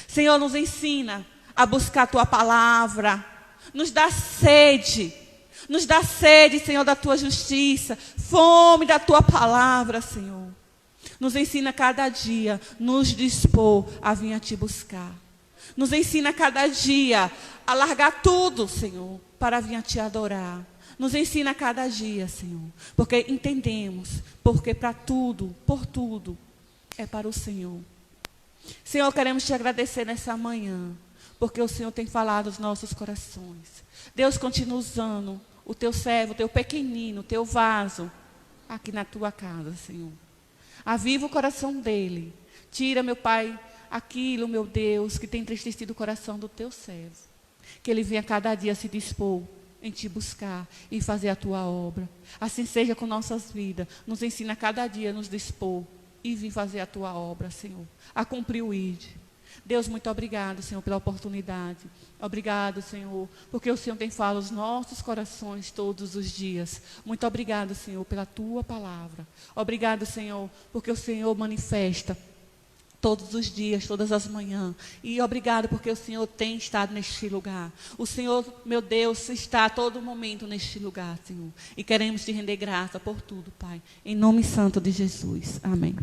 Senhor, nos ensina a buscar a Tua palavra. Nos dá sede, Senhor, da Tua justiça. Fome da Tua palavra, Senhor. Nos ensina cada dia, nos dispor a vir a Te buscar. Nos ensina cada dia a largar tudo, Senhor, para vir a Te adorar. Nos ensina cada dia, Senhor, porque entendemos, porque para tudo, por tudo, é para o Senhor. Senhor, queremos Te agradecer nessa manhã, porque o Senhor tem falado aos nossos corações. Deus, continua usando o Teu servo, o Teu pequenino, o Teu vaso, aqui na Tua casa, Senhor. Aviva o coração dele. Tira, meu Pai, aquilo, meu Deus, que tem entristecido o coração do Teu servo. Que ele venha cada dia se dispor em Te buscar e fazer a Tua obra. Assim seja com nossas vidas. Nos ensina cada dia a nos dispor e vir fazer a Tua obra, Senhor. A cumprir o ID. Deus, muito obrigado, Senhor, pela oportunidade. Obrigado, Senhor, porque o Senhor tem falado aos nossos corações todos os dias. Muito obrigado, Senhor, pela Tua palavra. Obrigado, Senhor, porque o Senhor manifesta todos os dias, todas as manhãs. E obrigado porque o Senhor tem estado neste lugar. O Senhor, meu Deus, está a todo momento neste lugar, Senhor. E queremos Te render graça por tudo, Pai. Em nome santo de Jesus. Amém.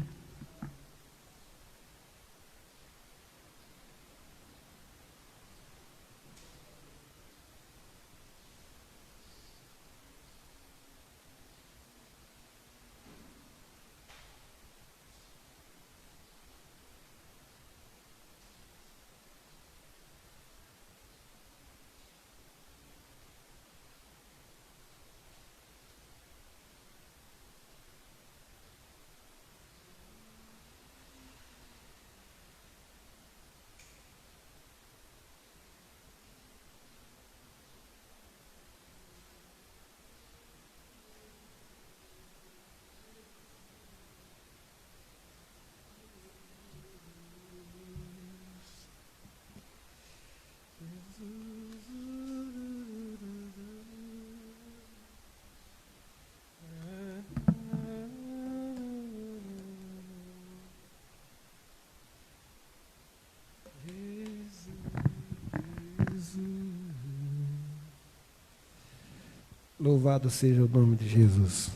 Louvado seja o nome de Jesus.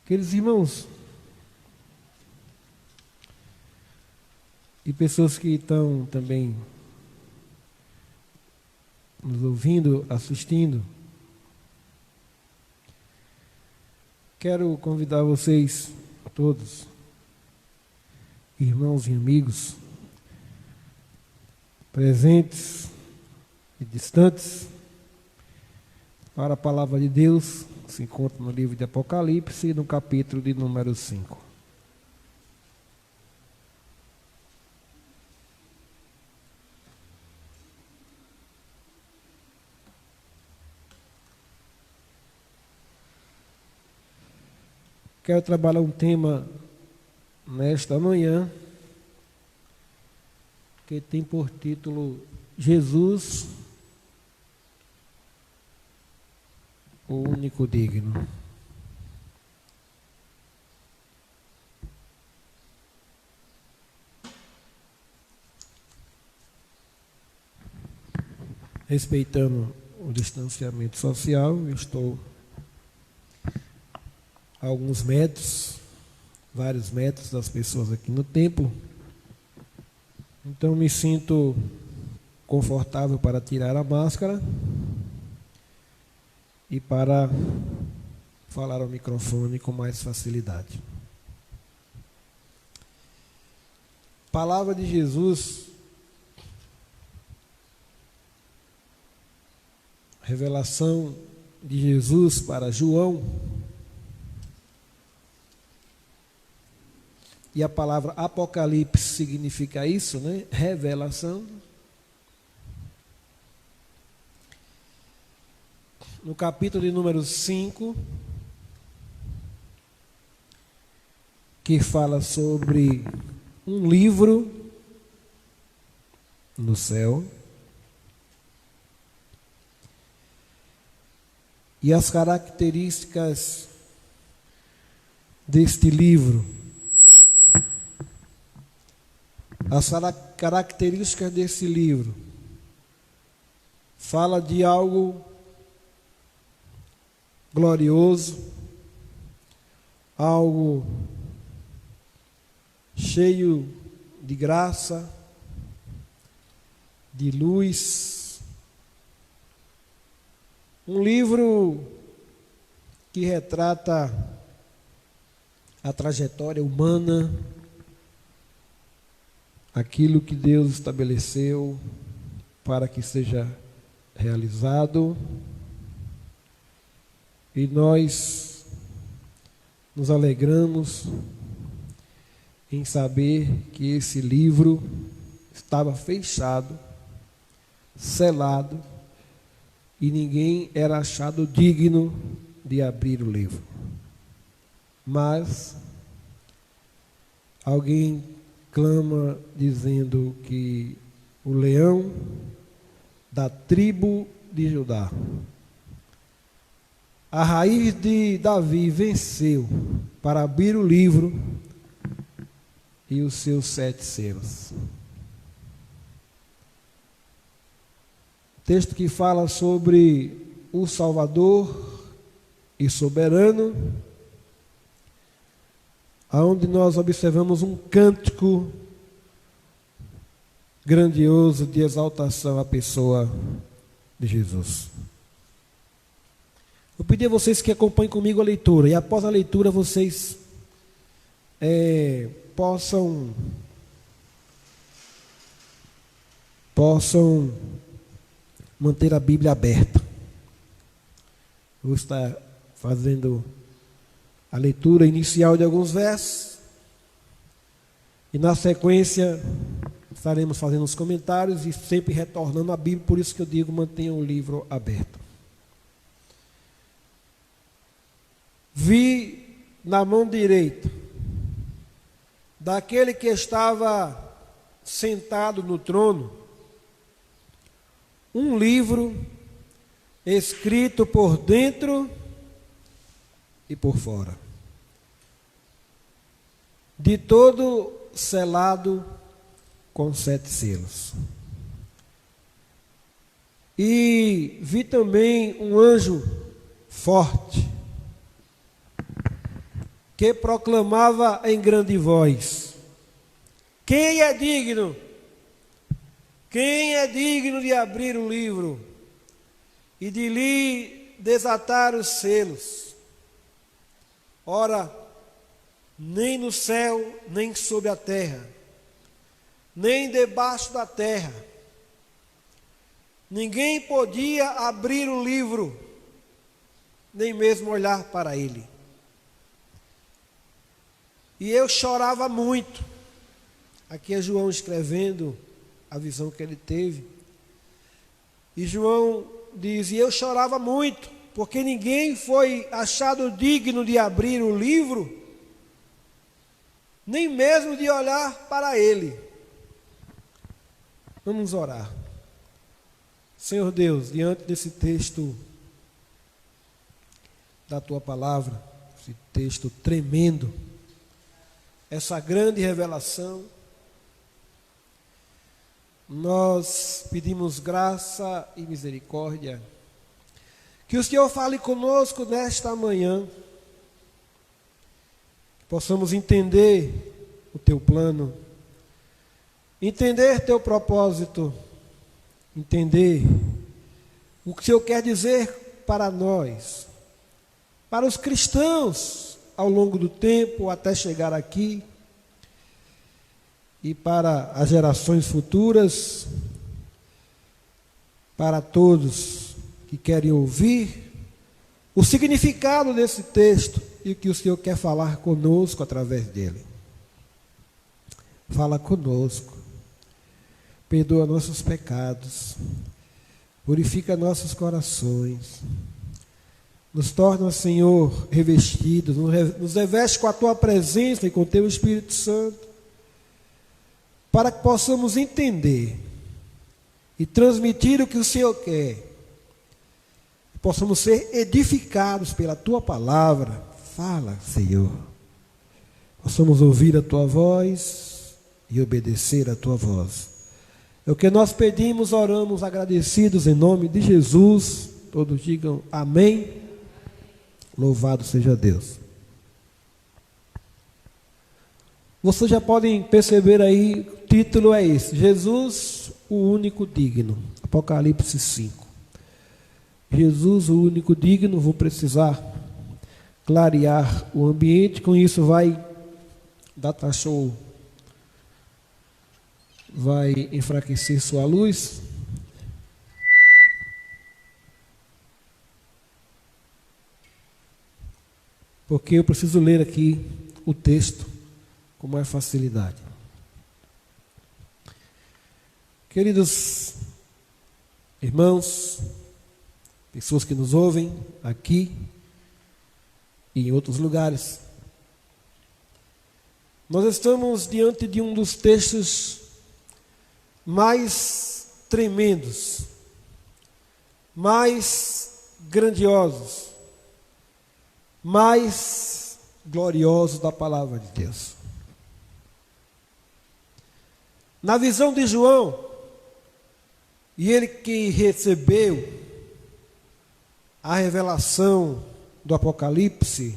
Queridos irmãos, e pessoas que estão também nos ouvindo, assistindo, quero convidar vocês todos, irmãos e amigos, presentes e distantes, para a palavra de Deus, que se encontra no livro de Apocalipse, no capítulo de número 5. Quero trabalhar um tema nesta manhã que tem por título Jesus, o único digno. Respeitando o distanciamento social, eu estou a alguns metros, vários metros das pessoas aqui no templo. Então me sinto confortável para tirar a máscara e para falar ao microfone com mais facilidade. Palavra de Jesus, revelação de Jesus para João. E a palavra Apocalipse significa isso, né? Revelação. No capítulo de número 5, que fala sobre um livro no céu e as características deste livro. As características desse livro fala de algo glorioso, algo cheio de graça, de luz. Um livro que retrata a trajetória humana, aquilo que Deus estabeleceu para que seja realizado. E nós nos alegramos em saber que esse livro estava fechado, selado, e ninguém era achado digno de abrir o livro. Mas alguém clama dizendo que o leão da tribo de Judá, a raiz de Davi, venceu para abrir o livro e os seus 7 selos. Texto que fala sobre o Salvador e soberano, aonde nós observamos um cântico grandioso de exaltação à pessoa de Jesus. Eu pedi a vocês que acompanhem comigo a leitura, e após a leitura vocês possam manter a Bíblia aberta. Eu vou estar fazendo a leitura inicial de alguns versos, e na sequência estaremos fazendo os comentários e sempre retornando à Bíblia. Por isso que eu digo, mantenha o livro aberto. Vi na mão direita daquele que estava sentado no trono um livro escrito por dentro e por fora, de todo selado com 7 selos. E vi também um anjo forte, que proclamava em grande voz: quem é digno? Quem é digno de abrir o livro e de lhe desatar os selos? Ora, nem no céu, nem sobre a terra, nem debaixo da terra, ninguém podia abrir o livro, nem mesmo olhar para ele. E eu chorava muito. Aqui é João escrevendo a visão que ele teve. E João diz: e eu chorava muito, porque ninguém foi achado digno de abrir o livro, nem mesmo de olhar para ele. Vamos orar. Senhor Deus, diante desse texto da Tua Palavra, esse texto tremendo, essa grande revelação, nós pedimos graça e misericórdia, que o Senhor fale conosco nesta manhã, que possamos entender o Teu plano, entender Teu propósito, entender o que o Senhor quer dizer para nós, para os cristãos ao longo do tempo até chegar aqui, e para as gerações futuras, para todos que querem ouvir o significado desse texto e o que o Senhor quer falar conosco através dele. Fala conosco, perdoa nossos pecados, purifica nossos corações, nos torna, Senhor, revestidos, nos reveste com a Tua presença e com o Teu Espírito Santo, para que possamos entender e transmitir o que o Senhor quer, que possamos ser edificados pela Tua palavra. Fala, Senhor, possamos ouvir a Tua voz e obedecer a Tua voz. É o que nós pedimos, oramos agradecidos em nome de Jesus. Todos digam amém. Louvado seja Deus. Vocês já podem perceber aí, o título é esse: Jesus, o único digno. Apocalipse 5. Jesus, o único digno. Vou precisar clarear o ambiente, com isso vai data show, vai enfraquecer sua luz. Porque eu preciso ler aqui o texto com mais facilidade. Queridos irmãos, pessoas que nos ouvem aqui e em outros lugares, nós estamos diante de um dos textos mais tremendos, mais grandiosos, mais gloriosos da palavra de Deus. Na visão de João, e ele que recebeu a revelação do Apocalipse,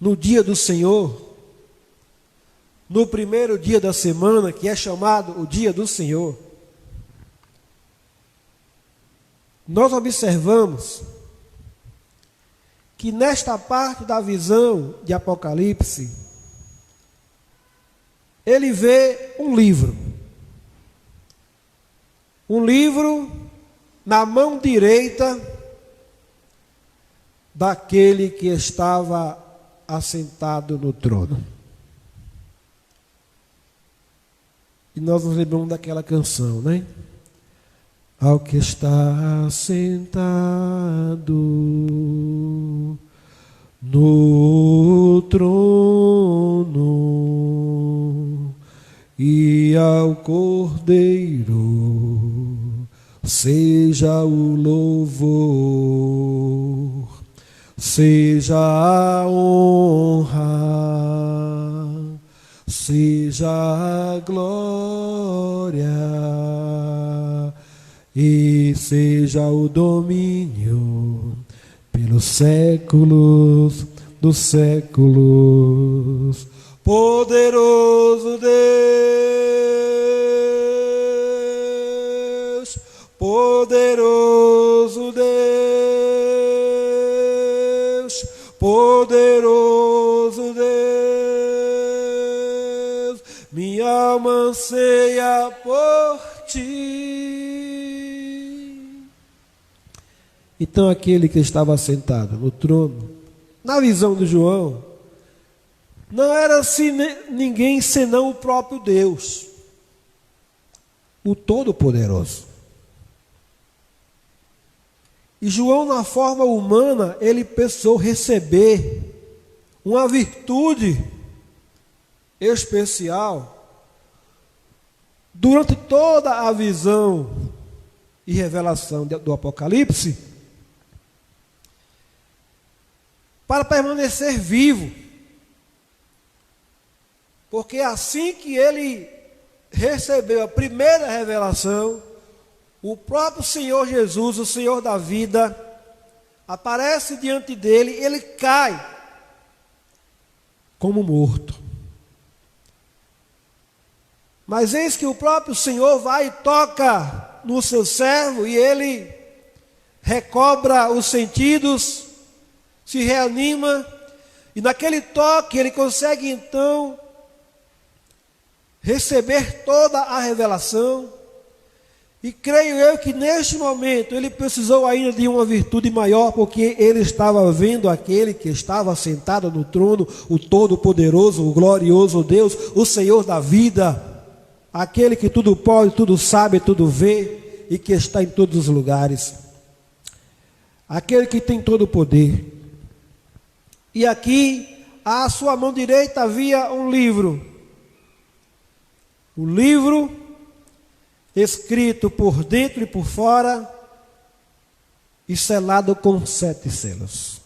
no dia do Senhor, no primeiro dia da semana, que é chamado o dia do Senhor, nós observamos que nesta parte da visão de Apocalipse, ele vê um livro na mão direita daquele que estava assentado no trono. E nós nos lembramos daquela canção, né? Ao que está sentado no trono e ao Cordeiro seja o louvor, seja a honra, seja a glória e seja o domínio pelos séculos dos séculos. Poderoso Deus, poderoso Deus, poderoso Deus, minha alma anseia por ti. Então aquele que estava sentado no trono, na visão de João, não era assim ninguém senão o próprio Deus, o Todo-Poderoso. E João, na forma humana, ele pensou receber uma virtude especial, durante toda a visão e revelação do Apocalipse, para permanecer vivo. Porque assim que ele recebeu a primeira revelação, o próprio Senhor Jesus, o Senhor da vida, aparece diante dele, ele cai como morto. Mas eis que o próprio Senhor vai e toca no seu servo, e ele recobra os sentidos, se reanima, e naquele toque ele consegue então receber toda a revelação. E creio eu que neste momento ele precisou ainda de uma virtude maior, porque ele estava vendo aquele que estava sentado no trono, o Todo-Poderoso, o glorioso Deus, o Senhor da vida, aquele que tudo pode, tudo sabe, tudo vê e que está em todos os lugares, aquele que tem todo o poder. E aqui, à sua mão direita havia um livro, o livro escrito por dentro e por fora e selado com 7 selos.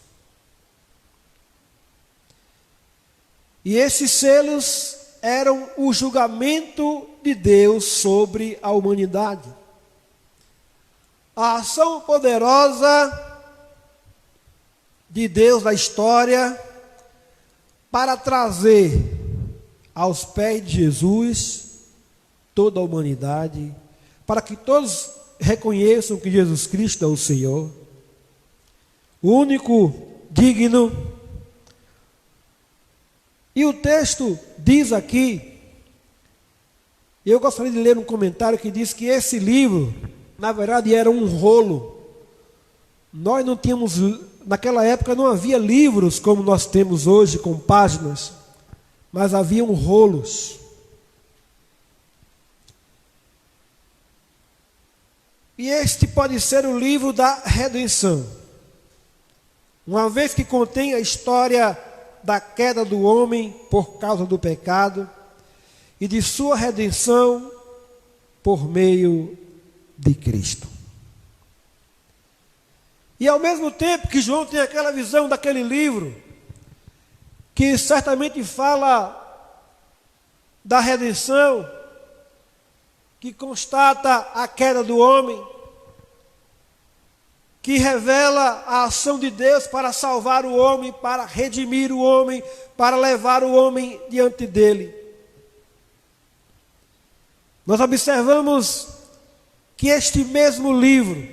E esses selos eram o julgamento de Deus sobre a humanidade. A ação poderosa de Deus na história para trazer aos pés de Jesus toda a humanidade, para que todos reconheçam que Jesus Cristo é o Senhor, o único digno. E o texto diz aqui, eu gostaria de ler um comentário que diz que esse livro, na verdade, era um rolo. Nós não tínhamos, naquela época não havia livros como nós temos hoje, com páginas, mas haviam rolos. E este pode ser o livro da redenção, uma vez que contém a história da queda do homem por causa do pecado e de sua redenção por meio de Cristo. E ao mesmo tempo que João tem aquela visão daquele livro, que certamente fala da redenção, que constata a queda do homem, que revela a ação de Deus para salvar o homem, para redimir o homem, para levar o homem diante dele. Nós observamos que este mesmo livro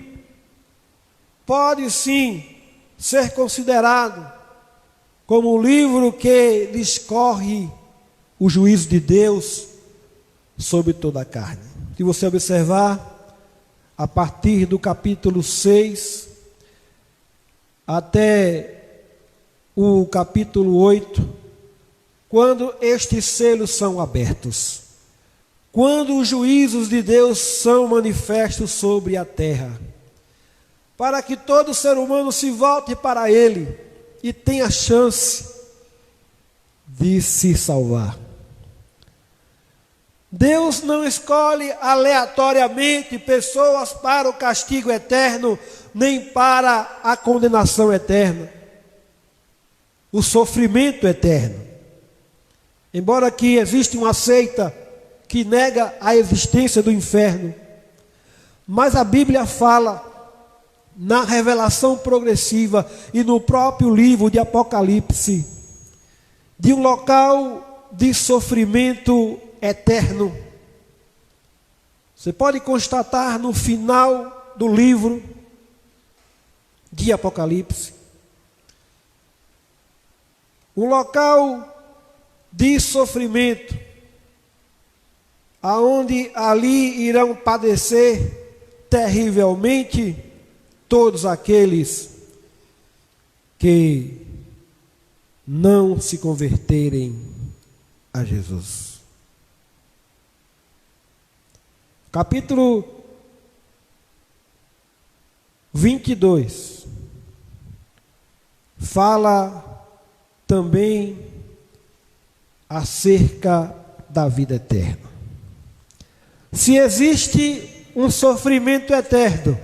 pode sim ser considerado como um livro que discorre o juízo de Deus sobre toda a carne. Se você observar, a partir do capítulo 6 até o capítulo 8, quando estes selos são abertos, quando os juízos de Deus são manifestos sobre a terra, para que todo ser humano se volte para Ele e tenha chance de se salvar. Deus não escolhe aleatoriamente pessoas para o castigo eterno, nem para a condenação eterna, o sofrimento eterno. Embora que exista uma seita que nega a existência do inferno, mas a Bíblia fala, na revelação progressiva e no próprio livro de Apocalipse, de um local de sofrimento eterno. Você pode constatar no final do livro de Apocalipse um local de sofrimento, aonde ali irão padecer terrivelmente todos aqueles que não se converterem a Jesus. Capítulo 22 fala também acerca da vida eterna. Se existe um sofrimento eterno,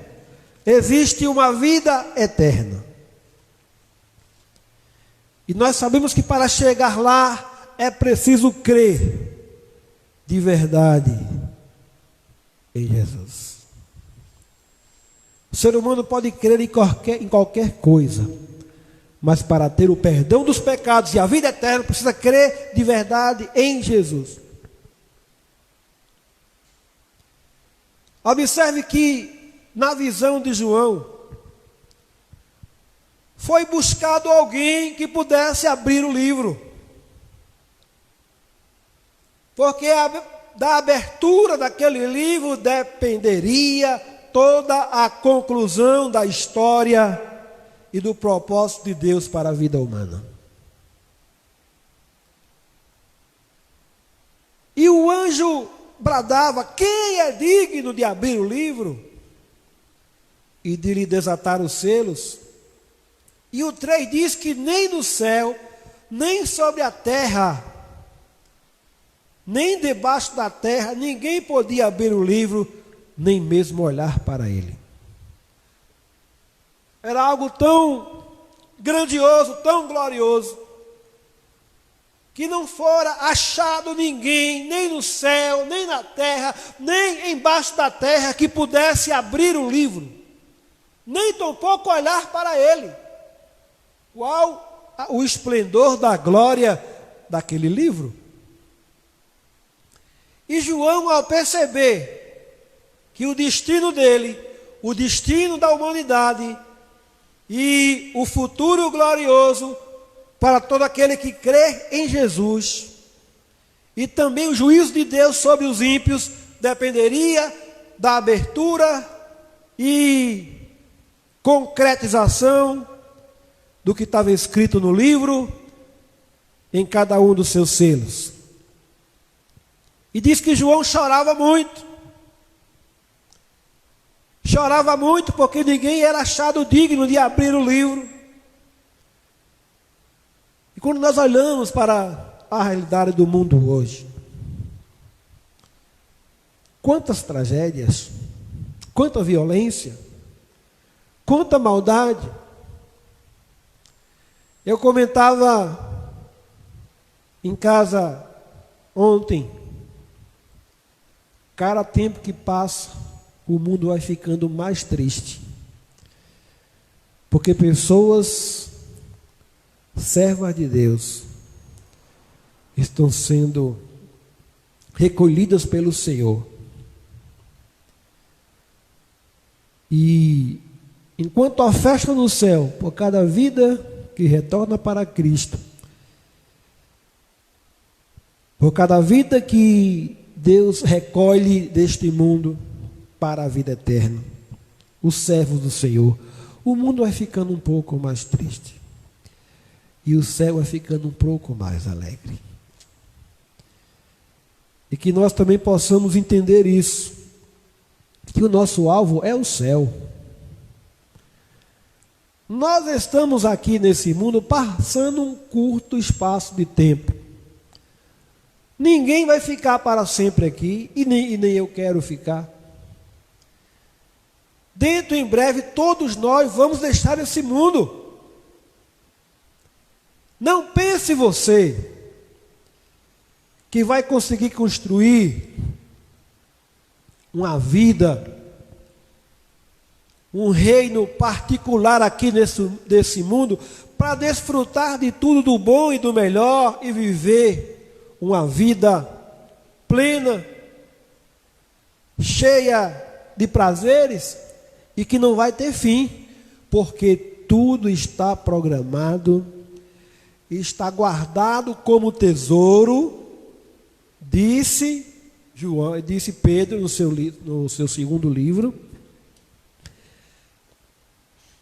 existe uma vida eterna. E nós sabemos que para chegar lá é preciso crer de verdade em Jesus. O ser humano pode crer em qualquer coisa, mas para ter o perdão dos pecados e a vida eterna precisa crer de verdade em Jesus. Observe que na visão de João foi buscado alguém que pudesse abrir o livro, porque da abertura daquele livro dependeria toda a conclusão da história e do propósito de Deus para a vida humana. E o anjo bradava: quem é digno de abrir o livro e de lhe desatar os selos? E o 3 diz que nem no céu, nem sobre a terra, nem debaixo da terra, ninguém podia abrir o livro, nem mesmo olhar para ele. Era algo tão grandioso, tão glorioso, que não fora achado ninguém, nem no céu, nem na terra, nem embaixo da terra, que pudesse abrir o livro, nem tampouco olhar para ele. Qual o esplendor da glória daquele livro? E João, ao perceber que o destino dele, o destino da humanidade e o futuro glorioso para todo aquele que crê em Jesus, e também o juízo de Deus sobre os ímpios, dependeria da abertura e concretização do que estava escrito no livro, em cada um dos seus selos. E diz que João chorava muito. Chorava muito porque ninguém era achado digno de abrir o livro. E quando nós olhamos para a realidade do mundo hoje, quantas tragédias, quanta violência, quanta maldade. Eu comentava em casa ontem, cada tempo que passa, o mundo vai ficando mais triste, porque pessoas servas de Deus estão sendo recolhidas pelo Senhor, e enquanto a festa no céu por cada vida que retorna para Cristo, por cada vida que Deus recolhe deste mundo para a vida eterna, os servos do Senhor, o mundo vai ficando um pouco mais triste e o céu vai ficando um pouco mais alegre. E que nós também possamos entender isso, que o nosso alvo é o céu. Nós estamos aqui nesse mundo passando um curto espaço de tempo. Ninguém vai ficar para sempre aqui, e nem eu quero ficar. Dentro em breve, todos nós vamos deixar esse mundo. Não pense você que vai conseguir construir uma vida, um reino particular aqui nesse mundo, para desfrutar de tudo do bom e do melhor e viver uma vida plena, cheia de prazeres e que não vai ter fim, porque tudo está programado, está guardado como tesouro, disse Pedro no seu segundo livro,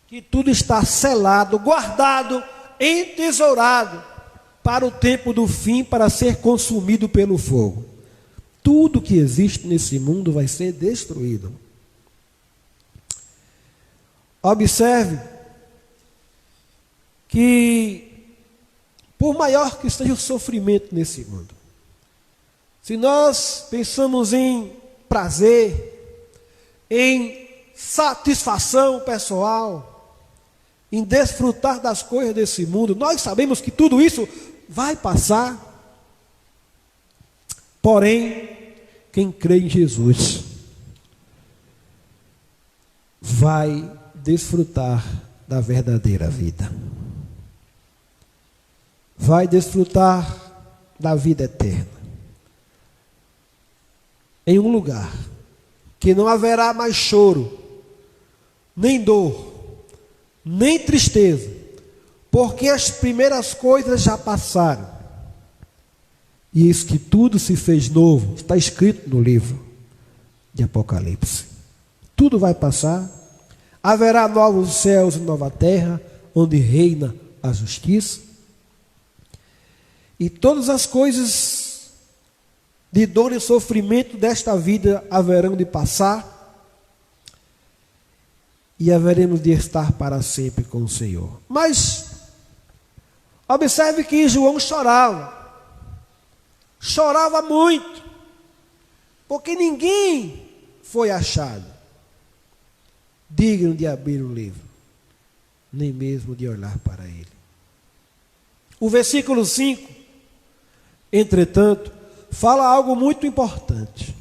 que tudo está selado, guardado, entesourado para o tempo do fim, para ser consumido pelo fogo. Tudo que existe nesse mundo vai ser destruído. Observe que, por maior que seja o sofrimento nesse mundo, se nós pensamos em prazer, em satisfação pessoal, em desfrutar das coisas desse mundo. Nós sabemos que tudo isso vai passar. Porém, quem crê em Jesus vai desfrutar da verdadeira vida. Vai desfrutar da vida eterna. Em um lugar que não haverá mais choro, nem dor, nem tristeza, porque as primeiras coisas já passaram. E eis que tudo se fez novo. Está escrito no livro de Apocalipse. Tudo vai passar. Haverá novos céus e nova terra, onde reina a justiça. E todas as coisas de dor e sofrimento desta vida haverão de passar. E haveremos de estar para sempre com o Senhor. Mas observe que João chorava. Chorava muito. Porque ninguém foi achado digno de abrir o livro, nem mesmo de olhar para ele. O versículo 5, entretanto, fala algo muito importante.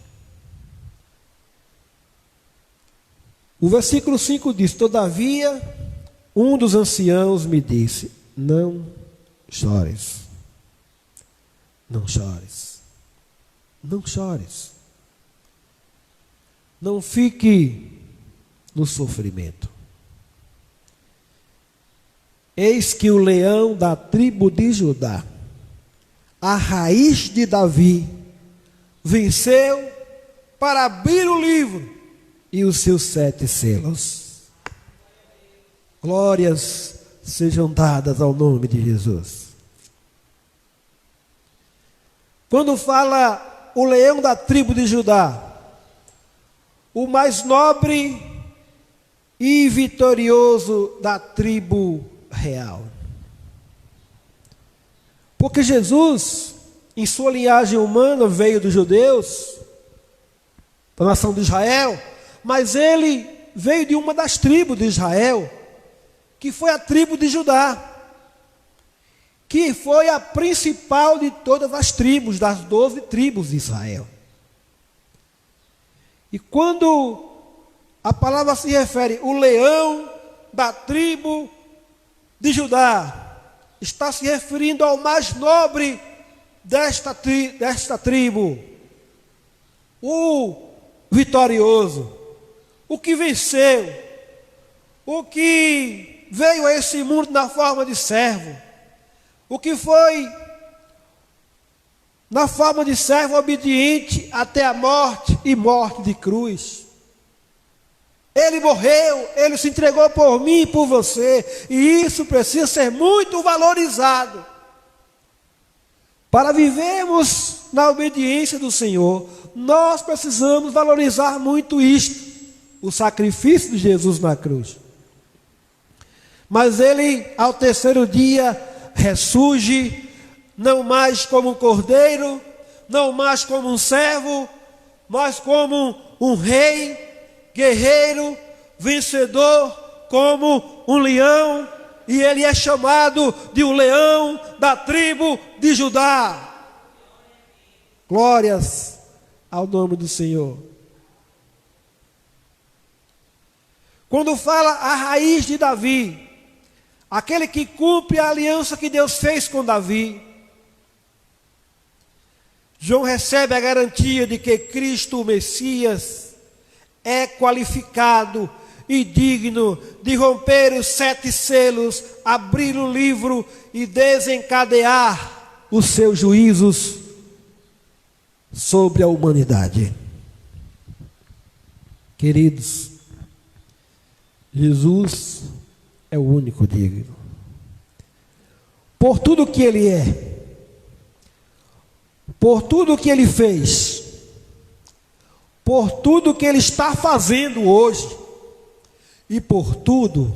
O versículo 5 diz: todavia, um dos anciãos me disse: não chores. Não chores. Não chores. Não fique no sofrimento. Eis que o leão da tribo de Judá, a raiz de Davi, venceu para abrir o livro e os seus 7 selos. Glórias sejam dadas ao nome de Jesus. Quando fala o leão da tribo de Judá, o mais nobre e vitorioso da tribo real. Porque Jesus, em sua linhagem humana, veio dos judeus, da nação de Israel, mas ele veio de uma das tribos de Israel, que foi a tribo de Judá, que foi a principal de todas as tribos, das 12 tribos de Israel. E quando a palavra se refere o leão da tribo de Judá, está se referindo ao mais nobre desta tribo, o vitorioso, o que venceu, o que veio a esse mundo na forma de servo, o que foi na forma de servo obediente até a morte e morte de cruz. Ele morreu, ele se entregou por mim e por você, e isso precisa ser muito valorizado. Para vivermos na obediência do Senhor, nós precisamos valorizar muito isto, o sacrifício de Jesus na cruz. Mas ele, ao terceiro dia, ressurge, não mais como um cordeiro, não mais como um servo, mas como um rei, guerreiro, vencedor, como um leão, e ele é chamado de o leão da tribo de Judá. Glórias ao nome do Senhor. Quando fala a raiz de Davi, aquele que cumpre a aliança que Deus fez com Davi, João recebe a garantia de que Cristo, o Messias, é qualificado e digno de romper os 7 selos, abrir o livro e desencadear os seus juízos sobre a humanidade. Queridos, Jesus é o único digno. Por tudo que ele é, por tudo que ele fez, por tudo que ele está fazendo hoje e por tudo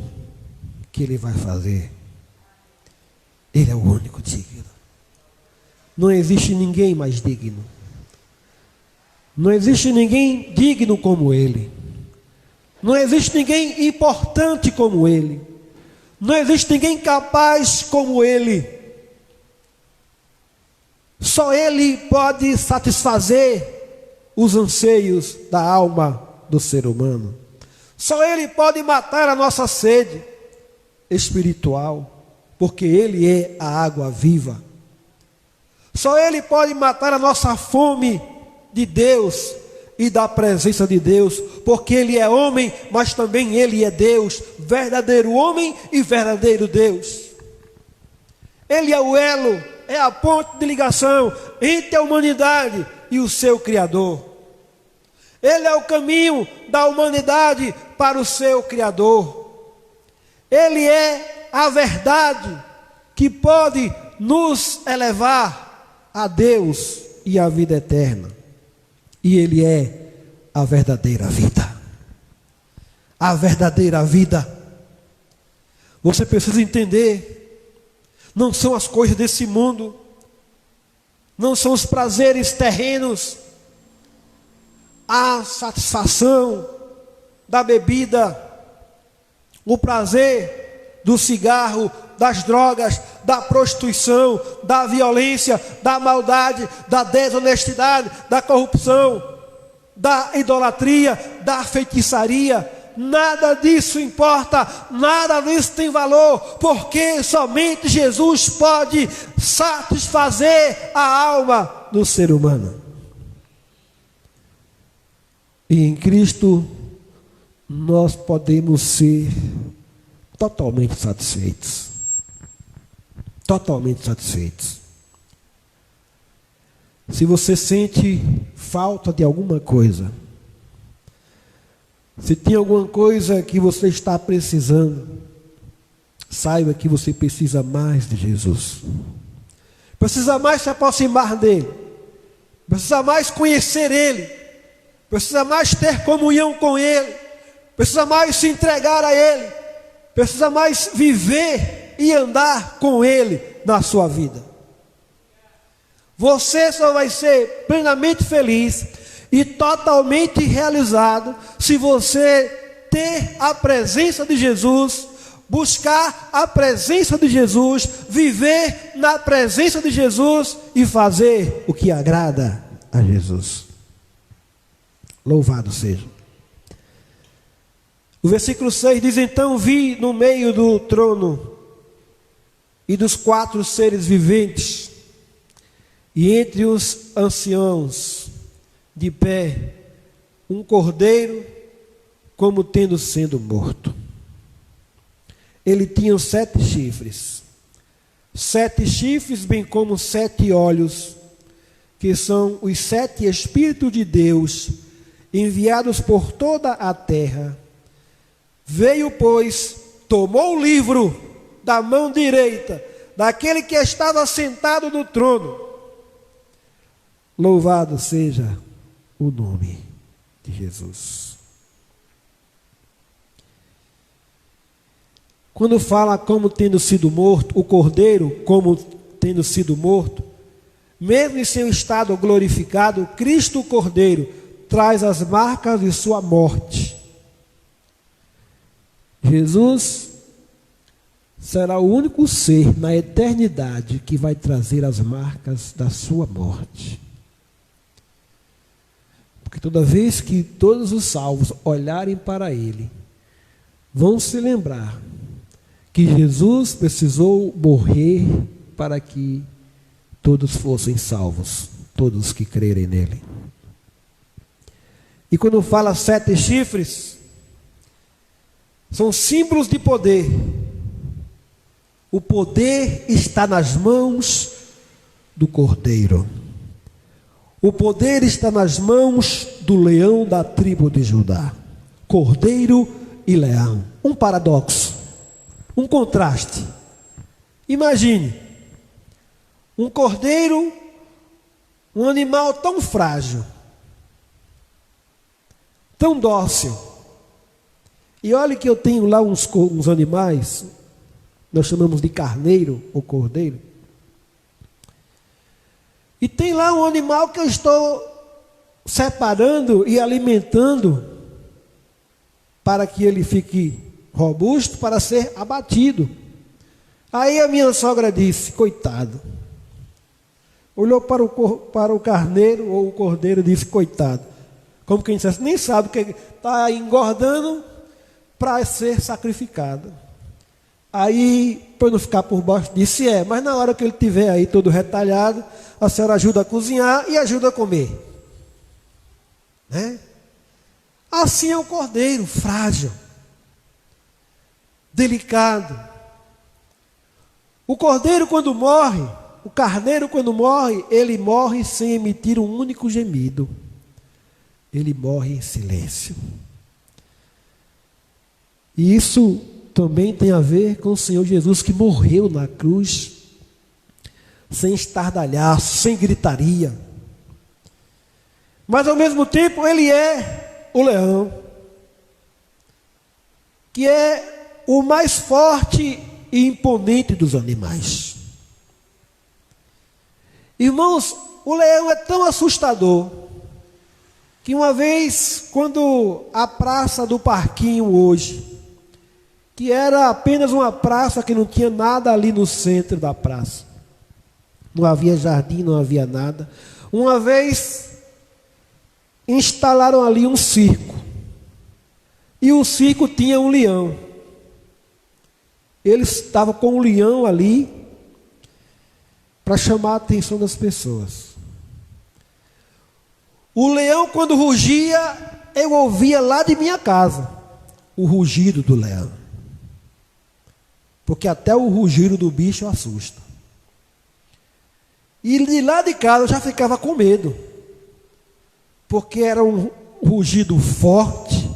que ele vai fazer, ele é o único digno. Não existe ninguém mais digno. Não existe ninguém digno como Ele. Não existe ninguém importante como Ele. Não existe ninguém capaz como Ele. Só Ele pode satisfazer os anseios da alma do ser humano. Só Ele pode matar a nossa sede espiritual, porque Ele é a água viva. Só Ele pode matar a nossa fome de Deus e da presença de Deus, porque Ele é homem, mas também Ele é Deus, verdadeiro homem e verdadeiro Deus. Ele é o elo, é a ponte de ligação entre a humanidade e o seu Criador. Ele é o caminho da humanidade para o seu Criador. Ele é a verdade que pode nos elevar a Deus e a vida eterna. E Ele é a verdadeira vida. A verdadeira vida. Você precisa entender, não são as coisas desse mundo, não são os prazeres terrenos, a satisfação da bebida, o prazer do cigarro, das drogas, da prostituição, da violência, da maldade, da desonestidade, da corrupção, da idolatria, da feitiçaria. Nada disso importa, nada disso tem valor, porque somente Jesus pode satisfazer a alma do ser humano. E em Cristo nós podemos ser totalmente satisfeitos. Totalmente satisfeitos. Se você sente falta de alguma coisa, se tem alguma coisa que você está precisando, saiba que você precisa mais de Jesus. Precisa mais se aproximar dele. Precisa mais conhecer ele. Precisa mais ter comunhão com ele. Precisa mais se entregar a ele. Precisa mais viver e andar com Ele na sua vida. Você só vai ser plenamente feliz e totalmente realizado se você ter a presença de Jesus, buscar a presença de Jesus, viver na presença de Jesus e fazer o que agrada a Jesus. Louvado seja. O versículo 6 diz: então vi no meio do trono e dos 4 seres viventes, e entre os anciãos, de pé, um cordeiro, como tendo sido morto. Ele tinha 7 chifres. 7 chifres, bem como 7 olhos, que são os 7 Espíritos de Deus, enviados por toda a terra. Veio, pois, tomou o livro da mão direita daquele que estava sentado no trono. Louvado seja o nome de Jesus. Quando fala como tendo sido morto, o cordeiro como tendo sido morto, mesmo em seu estado glorificado, Cristo o Cordeiro traz as marcas de sua morte. Jesus será o único ser na eternidade que vai trazer as marcas da sua morte. Porque toda vez que todos os salvos olharem para Ele, vão se lembrar que Jesus precisou morrer para que todos fossem salvos, todos que crerem nele. E quando fala 7 chifres, são símbolos de poder. O poder está nas mãos do Cordeiro. O poder está nas mãos do leão da tribo de Judá. Cordeiro e leão. Um paradoxo, um contraste. Imagine, um cordeiro, um animal tão frágil, tão dócil. E olha que eu tenho lá uns animais, nós chamamos de carneiro ou cordeiro. E tem lá um animal que eu estou separando e alimentando para que ele fique robusto para ser abatido. Aí a minha sogra disse: coitado. Olhou para o carneiro ou o cordeiro e disse: coitado. Como quem dissesse, nem sabe que está engordando para ser sacrificado. Aí, para não ficar por baixo, disse: mas na hora que ele estiver aí todo retalhado, a senhora ajuda a cozinhar e ajuda a comer. Né? Assim é o cordeiro, frágil, delicado. O cordeiro quando morre, o carneiro quando morre, ele morre sem emitir um único gemido. Ele morre em silêncio. E isso também tem a ver com o Senhor Jesus, que morreu na cruz, sem estardalhaço, sem gritaria. Mas ao mesmo tempo ele é o leão, que é o mais forte e imponente dos animais. Irmãos, o leão é tão assustador, que uma vez, quando a praça do Parquinho hoje, que era apenas uma praça que não tinha nada ali no centro da praça, não havia jardim, não havia nada. Uma vez instalaram ali um circo, e o circo tinha um leão. Eles estavam com um leão ali para chamar a atenção das pessoas. O leão, quando rugia, eu ouvia lá de minha casa o rugido do leão, porque até o rugido do bicho assusta. E de lá de casa eu já ficava com medo, porque era um rugido forte,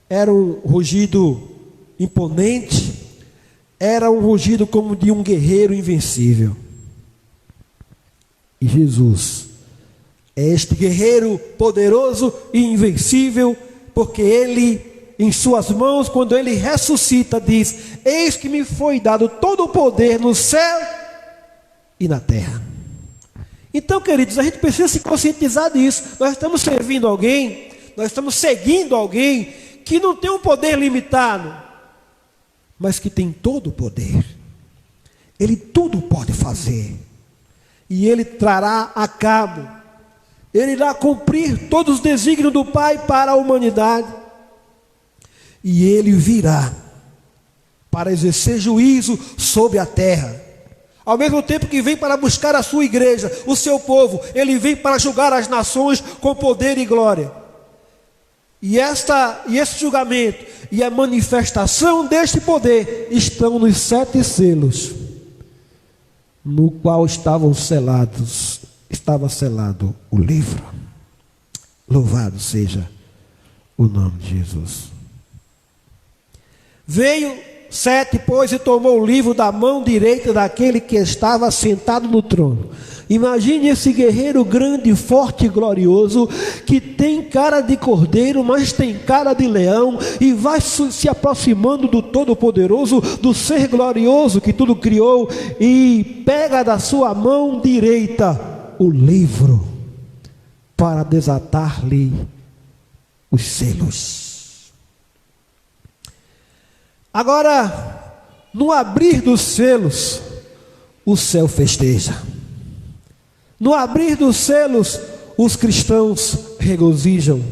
era um rugido imponente, era um rugido como de um guerreiro invencível. E Jesus é este guerreiro poderoso e invencível, porque ele, em suas mãos, quando ele ressuscita, diz: eis que me foi dado todo o poder no céu e na terra. Então, queridos, a gente precisa se conscientizar disso. Nós estamos servindo alguém, nós estamos seguindo alguém que não tem um poder limitado, mas que tem todo o poder. Ele tudo pode fazer, e ele trará a cabo, ele irá cumprir todos os desígnios do Pai para a humanidade, e ele virá para exercer juízo sobre a terra. Ao mesmo tempo que vem para buscar a sua igreja, o seu povo, ele vem para julgar as nações com poder e glória. E esse julgamento e a manifestação deste poder estão nos 7 selos, no qual estava selado o livro. Louvado seja o nome de Jesus. Veio 7, pois, e tomou o livro da mão direita daquele que estava sentado no trono. Imagine esse guerreiro grande, forte e glorioso, que tem cara de cordeiro, mas tem cara de leão, e vai se aproximando do Todo-Poderoso, do Ser glorioso que tudo criou, e pega da sua mão direita o livro para desatar-lhe os selos. Agora, no abrir dos selos, o céu festeja. No abrir dos selos, os cristãos regozijam.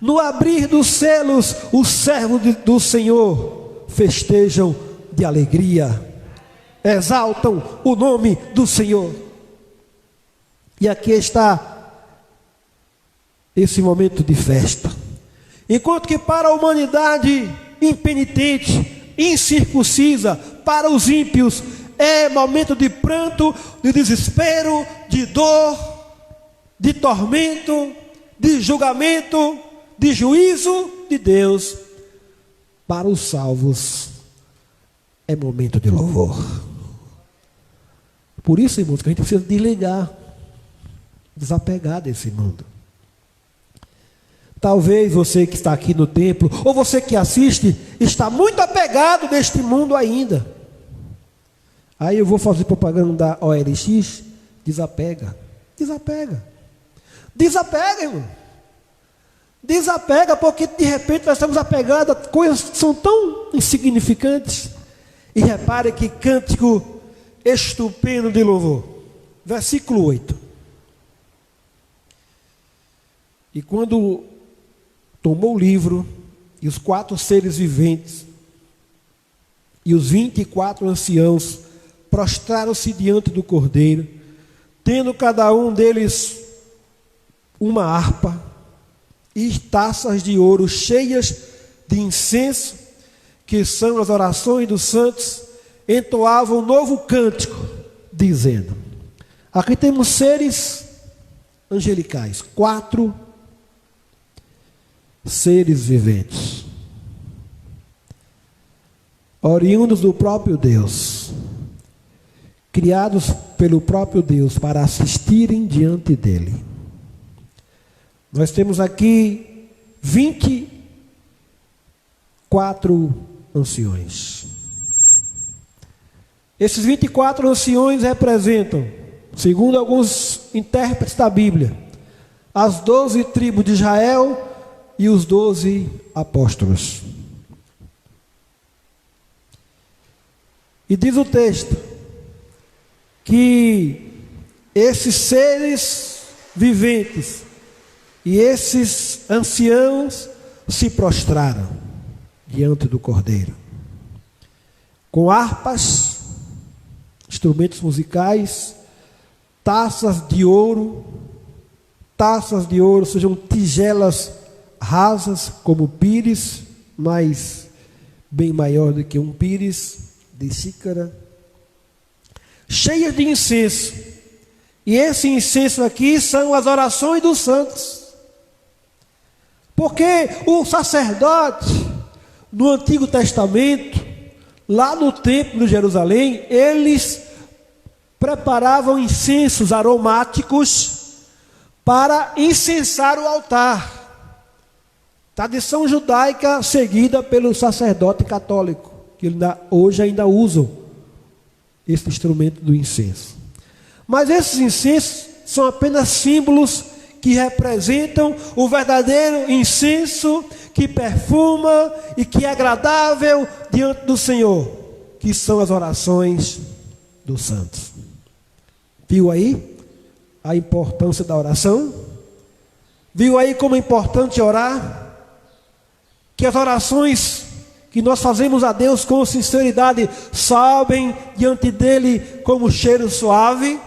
No abrir dos selos, os servos do Senhor festejam de alegria, exaltam o nome do Senhor. E aqui está esse momento de festa. Enquanto que para a humanidade impenitente, incircuncisa, para os ímpios é momento de pranto, de desespero, de dor, de tormento, de julgamento, de juízo de Deus. Para os salvos é momento de louvor. Por isso, irmãos, que a gente precisa desligar, desapegar desse mundo. Talvez você que está aqui no templo, ou você que assiste, está muito apegado neste mundo ainda. Aí eu vou fazer propaganda da OLX, desapega. Desapega, irmão. Desapega, porque de repente nós estamos apegados a coisas que são tão insignificantes. E repare que cântico estupendo de louvor. Versículo 8. E quando tomou o livro, e os 4 seres viventes, e os 24 anciãos, prostraram-se diante do Cordeiro, tendo cada um deles uma harpa, e taças de ouro cheias de incenso, que são as orações dos santos, entoavam um novo cântico, dizendo: aqui temos seres angelicais, 4 seres viventes, oriundos do próprio Deus, criados pelo próprio Deus para assistirem diante dele. Nós temos aqui 24 anciões. Esses 24 anciões representam, segundo alguns intérpretes da Bíblia, as 12 tribos de Israel e os 12 apóstolos. E diz o texto que esses seres viventes e esses anciãos se prostraram diante do Cordeiro, com harpas, instrumentos musicais, taças de ouro, sejam tigelas rasas como pires, mas bem maior do que um pires de xícara, cheias de incenso. E esse incenso aqui são as orações dos santos. Porque o sacerdote, no Antigo Testamento, lá no templo de Jerusalém, eles preparavam incensos aromáticos para incensar o altar. Tradição judaica seguida pelo sacerdote católico, que hoje ainda usam esse instrumento do incenso. Mas esses incensos são apenas símbolos que representam o verdadeiro incenso que perfuma e que é agradável diante do Senhor, que são as orações dos santos. Viu aí a importância da oração? Viu aí como é importante orar? Que as orações que nós fazemos a Deus com sinceridade sobem diante dele como cheiro suave,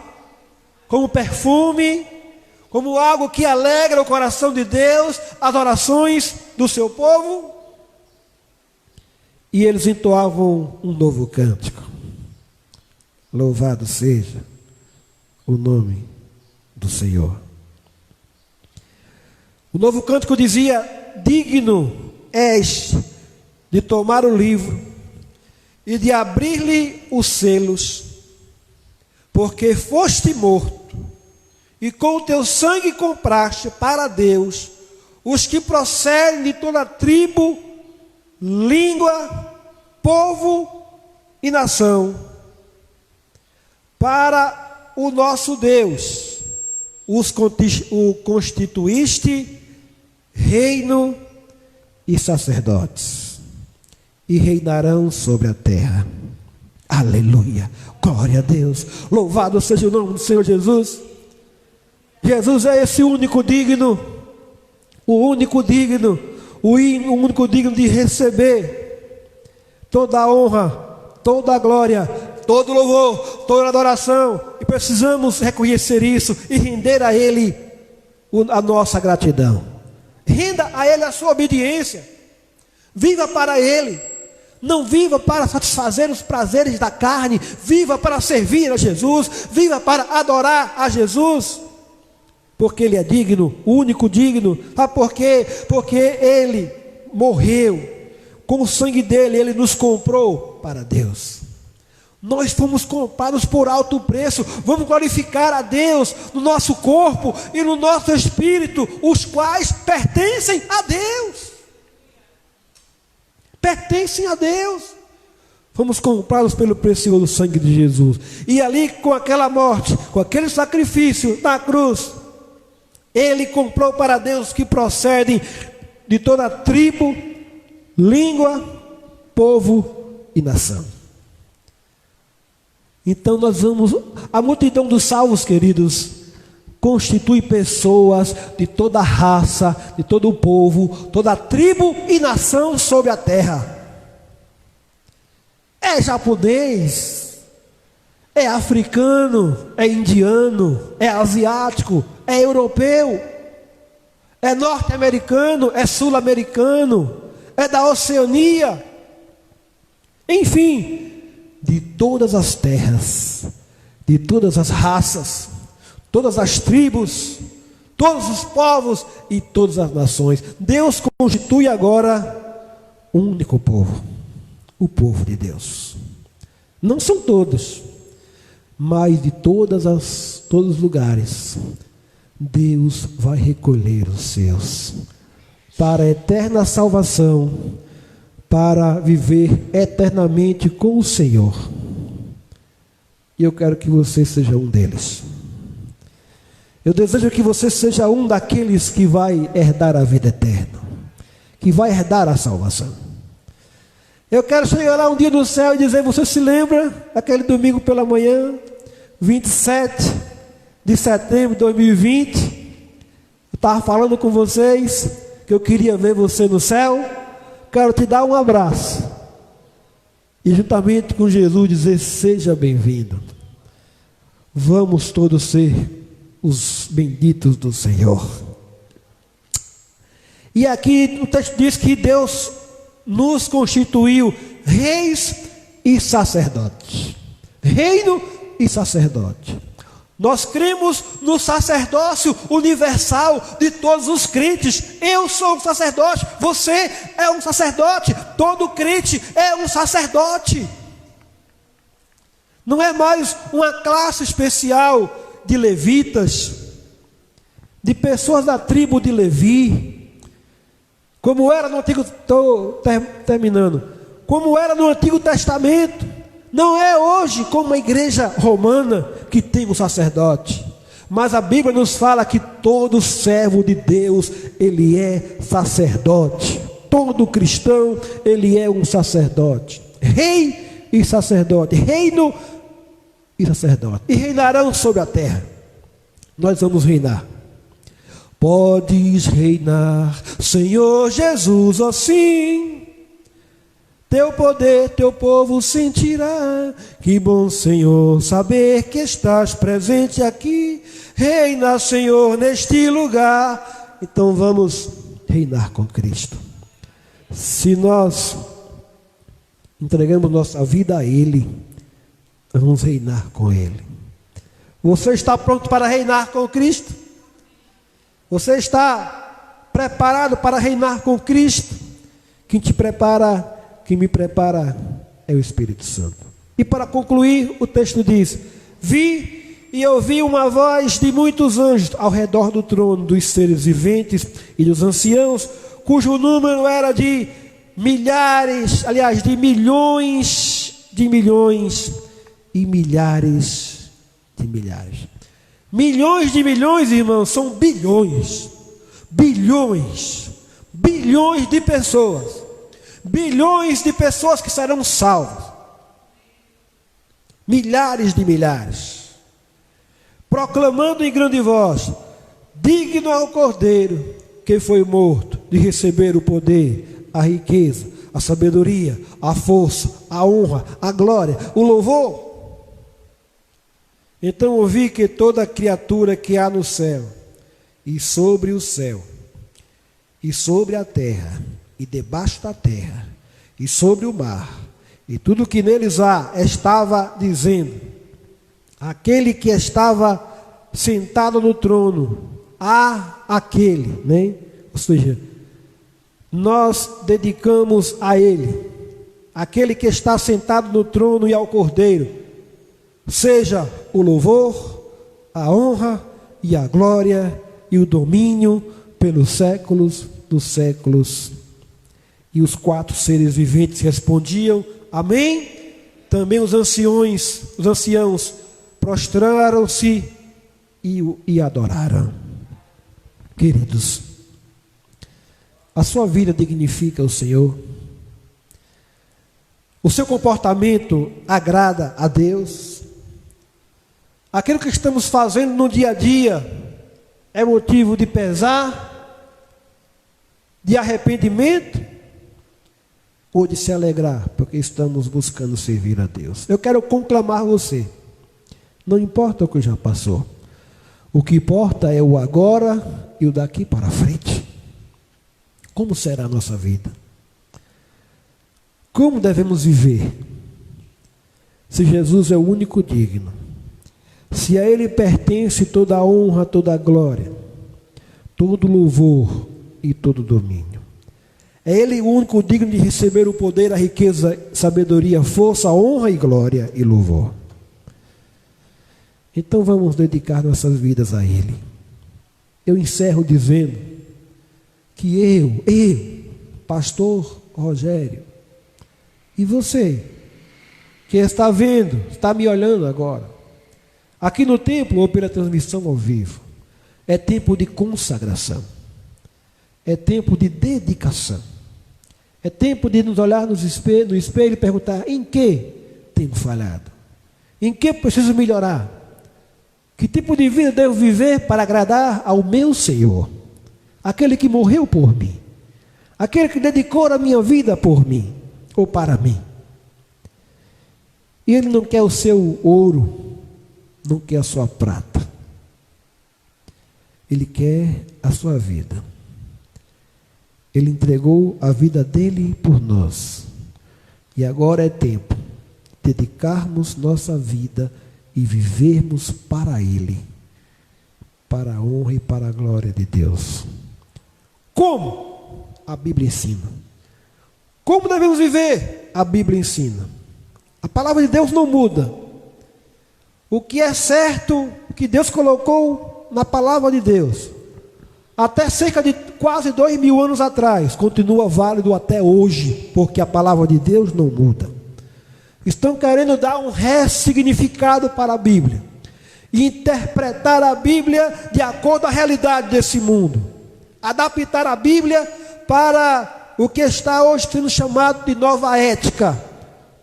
como perfume, como algo que alegra o coração de Deus, as orações do seu povo. E eles entoavam um novo cântico: louvado seja o nome do Senhor. O novo cântico dizia: digno és de tomar o livro e de abrir-lhe os selos, porque foste morto, e com o teu sangue compraste para Deus os que procedem de toda tribo, língua, povo e nação. Para o nosso Deus o constituíste reino e sacerdotes, e reinarão sobre a terra. Aleluia, glória a Deus, louvado seja o nome do Senhor Jesus. Jesus é esse único digno, o único digno de receber toda a honra, toda a glória, todo louvor, toda adoração. E precisamos reconhecer isso e render a Ele a nossa gratidão. Renda a Ele a sua obediência. Viva para Ele. Não viva para satisfazer os prazeres da carne. Viva para servir a Jesus. Viva para adorar a Jesus. Porque Ele é digno, o único digno. Sabe por quê? Porque Ele morreu. Com o sangue dele, Ele nos comprou para Deus. Nós fomos comprados por alto preço. Vamos glorificar a Deus no nosso corpo e no nosso espírito, os quais pertencem a Deus. Pertencem a Deus. Fomos comprados pelo precioso sangue de Jesus. E ali, com aquela morte, com aquele sacrifício na cruz, Ele comprou para Deus que procedem de toda tribo, língua, povo e nação. Então nós vamos, a multidão dos salvos, queridos, constitui pessoas de toda raça, de todo o povo, toda tribo e nação sobre a terra. É japonês, é africano, é indiano, é asiático, é europeu, é norte-americano, é sul-americano, é da Oceania, enfim, de todas as terras, de todas as raças, todas as tribos, todos os povos e todas as nações. Deus constitui agora um único povo, o povo de Deus. Não são todos, mas de todos os lugares, Deus vai recolher os seus para a eterna salvação, para viver eternamente com o Senhor. E eu quero que você seja um deles. Eu desejo que você seja um daqueles que vai herdar a vida eterna, que vai herdar a salvação. Eu quero chegar lá um dia no céu e dizer: você se lembra aquele domingo pela manhã, 27 de setembro de 2020? Eu estava falando com vocês que eu queria ver você no céu. Quero te dar um abraço e juntamente com Jesus dizer: seja bem-vindo. Vamos todos ser os benditos do Senhor. E aqui o texto diz que Deus nos constituiu reis e sacerdotes. Reino e sacerdote. Nós cremos no sacerdócio universal de todos os crentes. Eu sou um sacerdote, você é um sacerdote, todo crente é um sacerdote. Não é mais uma classe especial de levitas, de pessoas da tribo de Levi, como era no Antigo, como era no Antigo Testamento. Não é hoje como a igreja romana que tem um sacerdote, mas a Bíblia nos fala que todo servo de Deus, ele é sacerdote. Todo cristão, ele é um sacerdote. Rei e sacerdote, reino e sacerdote. E reinarão sobre a terra. Nós vamos reinar. Podes reinar, Senhor Jesus, assim. Teu poder, teu povo sentirá. Que bom, Senhor, saber que estás presente aqui. Reina, Senhor, neste lugar. Então vamos reinar com Cristo. Se nós entregamos nossa vida a Ele, vamos reinar com Ele. Você está pronto para reinar com Cristo? Você está preparado para reinar com Cristo? Quem te prepara, quem me prepara é o Espírito Santo. E para concluir, o texto diz: vi e ouvi uma voz de muitos anjos ao redor do trono, dos seres viventes e dos anciãos, cujo número era de milhares, aliás, de milhões e milhares de milhares. Milhões de milhões, irmãos, são bilhões de pessoas. Bilhões de pessoas que serão salvas. Milhares de milhares. Proclamando em grande voz: digno é o Cordeiro que foi morto de receber o poder, a riqueza, a sabedoria, a força, a honra, a glória, o louvor. Então ouvi que toda criatura que há no céu, e sobre o céu, e sobre a terra, e debaixo da terra, e sobre o mar, e tudo que neles há, estava dizendo: aquele que estava sentado no trono, aquele, né? Ou seja, nós dedicamos a Ele, aquele que está sentado no trono e ao Cordeiro, seja o louvor, a honra e a glória e o domínio pelos séculos dos séculos. E os 4 seres viventes respondiam: amém. Também os anciãos prostraram-se e adoraram. Queridos, a sua vida dignifica o Senhor? O seu comportamento agrada a Deus? Aquilo que estamos fazendo no dia a dia é motivo de pesar, de arrependimento ou de se alegrar, porque estamos buscando servir a Deus? Eu quero conclamar você, não importa o que já passou, o que importa é o agora e o daqui para frente. Como será a nossa vida? Como devemos viver? Se Jesus é o único digno, se a Ele pertence toda a honra, toda a glória, todo louvor e todo domínio, é Ele o único digno de receber o poder, a riqueza, sabedoria, força, honra e glória e louvor. Então vamos dedicar nossas vidas a Ele. Eu encerro dizendo que eu, pastor Rogério, e você, que está vendo, está me olhando agora, aqui no templo ou pela transmissão ao vivo, é tempo de consagração, é tempo de dedicação, é tempo de nos olhar no espelho e perguntar: em que tenho falhado? Em que preciso melhorar? Que tipo de vida devo viver para agradar ao meu Senhor? Aquele que morreu por mim, aquele que dedicou a minha vida por mim, ou para mim. E Ele não quer o seu ouro, não quer a sua prata. Ele quer a sua vida. Ele entregou a vida dele por nós. E agora é tempo de dedicarmos nossa vida e vivermos para Ele, para a honra e para a glória de Deus. Como? A Bíblia ensina. Como devemos viver? A Bíblia ensina. A palavra de Deus não muda. O que é certo, o que Deus colocou na palavra de Deus, até cerca de quase 2000 anos atrás, continua válido até hoje, porque a palavra de Deus não muda. Estão querendo dar um ressignificado para a Bíblia e interpretar a Bíblia de acordo com a realidade desse mundo, adaptar a Bíblia para o que está hoje sendo chamado de nova ética,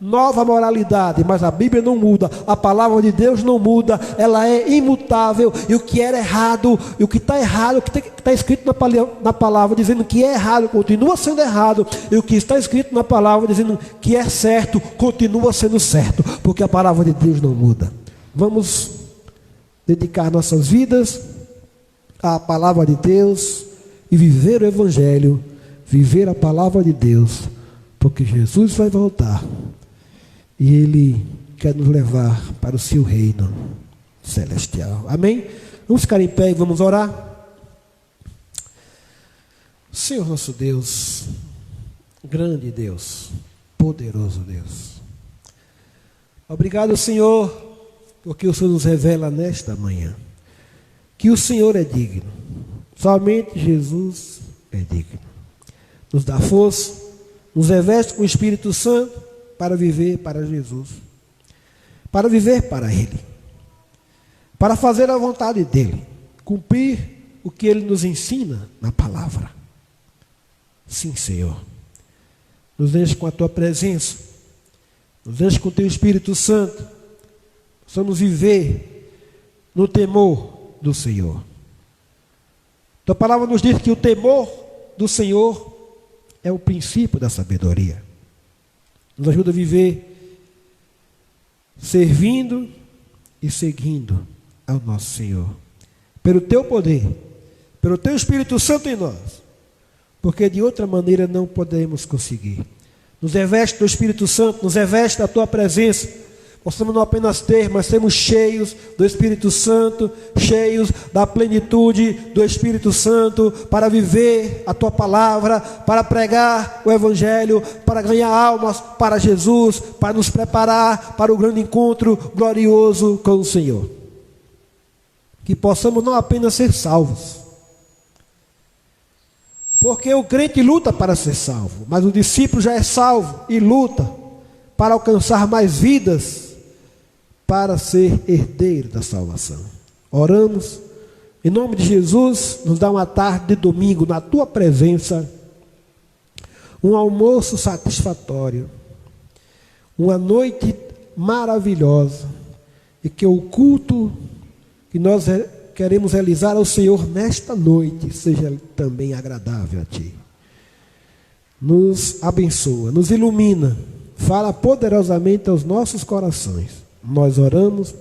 nova moralidade. Mas a Bíblia não muda, a palavra de Deus não muda, ela é imutável. E o que era errado, e o que está errado, o que está escrito na palavra dizendo que é errado, continua sendo errado, e o que está escrito na palavra dizendo que é certo, continua sendo certo, porque a palavra de Deus não muda. Vamos dedicar nossas vidas à palavra de Deus e viver o Evangelho, viver a palavra de Deus, porque Jesus vai voltar e Ele quer nos levar para o seu reino celestial. Amém? Vamos ficar em pé e vamos orar. Senhor nosso Deus, grande Deus, poderoso Deus, obrigado, Senhor, porque o Senhor nos revela nesta manhã que o Senhor é digno, somente Jesus é digno. Nos dá força, nos reveste com o Espírito Santo para viver para Jesus, para viver para Ele, para fazer a vontade dEle, cumprir o que Ele nos ensina na palavra. Sim, Senhor, nos enche com a Tua presença, nos enche com o Teu Espírito Santo, possamos viver no temor do Senhor. Tua palavra nos diz que o temor do Senhor é o princípio da sabedoria. Nos ajuda a viver servindo e seguindo ao nosso Senhor, pelo Teu poder, pelo Teu Espírito Santo em nós, porque de outra maneira não podemos conseguir. Nos reveste do Espírito Santo, nos reveste da Tua presença, possamos não apenas ter, mas sermos cheios do Espírito Santo, cheios da plenitude do Espírito Santo, para viver a Tua palavra, para pregar o Evangelho, para ganhar almas para Jesus, para nos preparar para o grande encontro glorioso com o Senhor. Que possamos não apenas ser salvos, porque o crente luta para ser salvo, mas o discípulo já é salvo e luta para alcançar mais vidas, para ser herdeiro da salvação. Oramos Em nome de Jesus, nos dá uma tarde de domingo na tua presença, um almoço satisfatório, uma noite maravilhosa, e que o culto que nós queremos realizar ao Senhor nesta noite seja também agradável a Ti. Nos abençoa, nos ilumina, fala poderosamente aos nossos corações. Nós oramos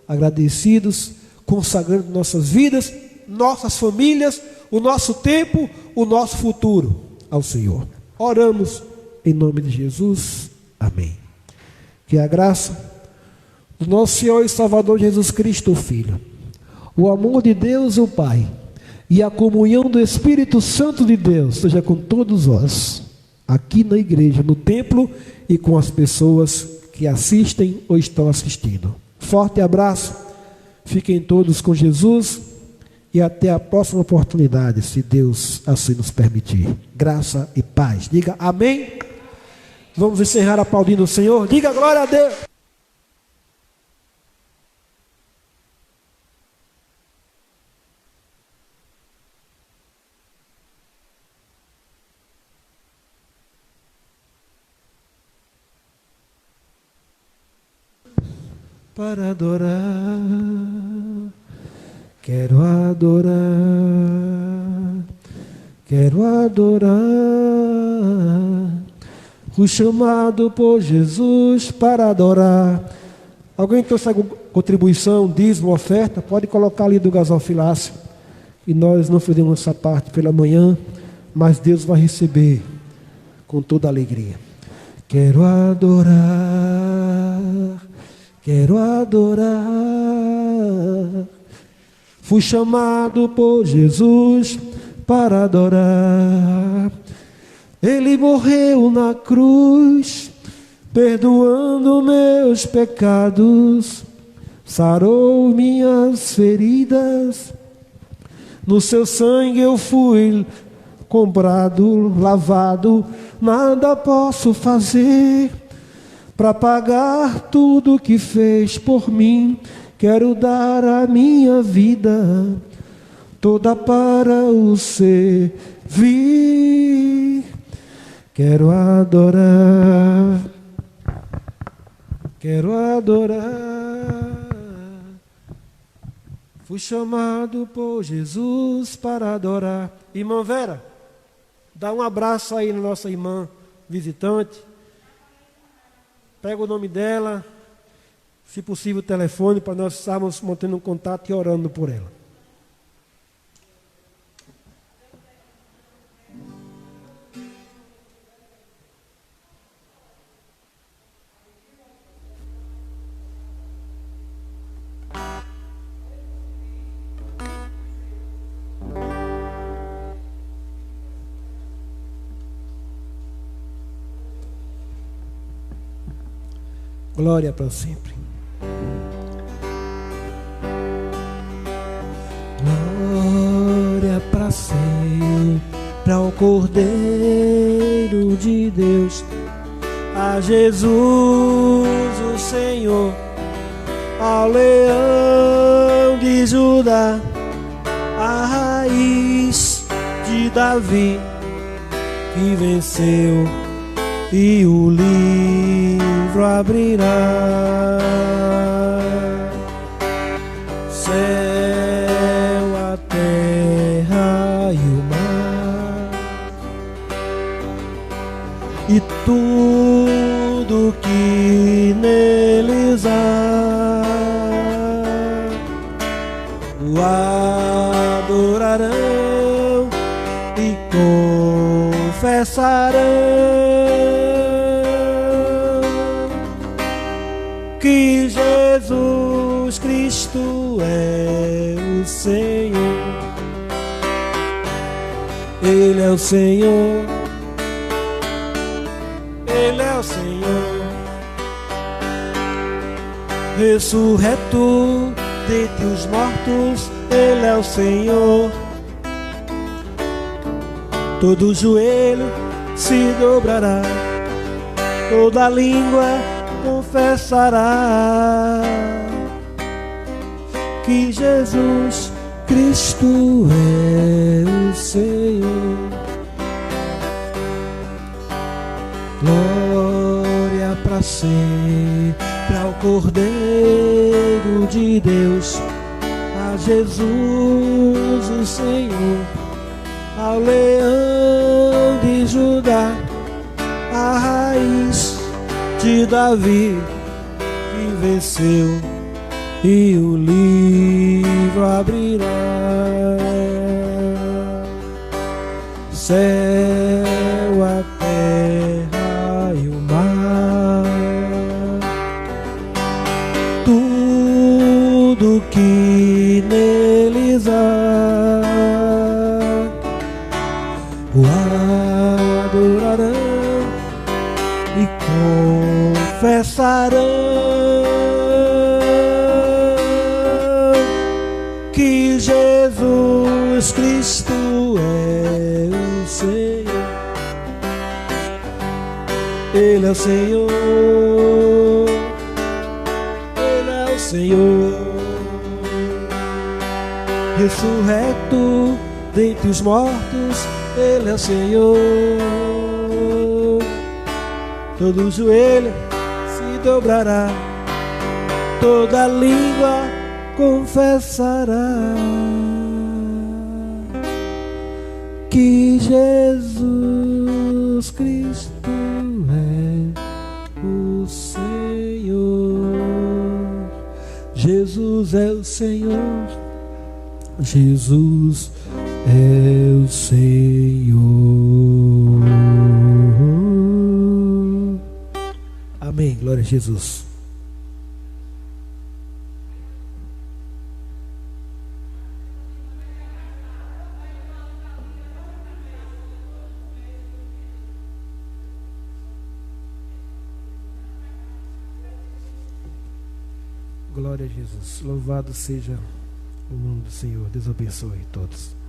agradecidos, consagrando nossas vidas, nossas famílias, o nosso tempo, o nosso futuro ao Senhor. Oramos em nome de Jesus. Amém. Que a graça do nosso Senhor e Salvador Jesus Cristo, o Filho, o amor de Deus, o Pai, e a comunhão do Espírito Santo de Deus seja com todos nós, aqui na igreja, no templo, e com as pessoas que assistem ou estão assistindo. Forte abraço, fiquem todos com Jesus, e até a próxima oportunidade, se Deus assim nos permitir. Graça e paz. Diga amém. Vamos encerrar aplaudindo o Senhor. Diga glória a Deus. Para adorar, quero adorar, quero adorar. Fui chamado por Jesus para adorar. Alguém trouxe alguma contribuição, dízimo, oferta? Pode colocar ali do gasofilácio. E nós não fizemos essa parte pela manhã, mas Deus vai receber com toda alegria. Quero adorar, quero adorar. Fui chamado por Jesus para adorar. Ele morreu na cruz, perdoando meus pecados, sarou minhas feridas. No seu sangue eu fui comprado, lavado. Nada posso fazer para pagar tudo que fez por mim. Quero dar a minha vida toda para o servir. Quero adorar, quero adorar. Fui chamado por Jesus para adorar. Irmã Vera, dá um abraço aí na nossa irmã visitante. Pega o nome dela, se possível o telefone, para nós estarmos mantendo um contato e orando por ela. Glória para sempre. Glória para sempre ao Cordeiro de Deus, a Jesus o Senhor, ao Leão de Judá, a raiz de Davi, que venceu e o livro abrirá. Céu, a terra e o mar, e tudo que neles há, o adorarão e confessarão que Jesus Cristo é o Senhor. Ele é o Senhor, Ele é o Senhor, ressurreto dentre os mortos. Ele é o Senhor. Todo joelho se dobrará, toda língua confessará que Jesus Cristo é o Senhor. Glória para sempre ao Cordeiro de Deus, a Jesus o Senhor, ao Leão de Judá, a raiz de Davi que venceu e o livro abrirá. Céu, a terra e o mar, tudo que neles há, o adorarão e confessarão que Jesus Cristo é o Senhor. Ele é o Senhor, Ele é o Senhor, ressurreto dentre os mortos. Ele é o Senhor. Todo joelho se dobrará, toda língua confessará que Jesus Cristo é o Senhor. Jesus é o Senhor. Jesus é o Senhor. Amém. Glória a Jesus. Glória a Jesus. Louvado seja o nome do Senhor. Deus abençoe todos.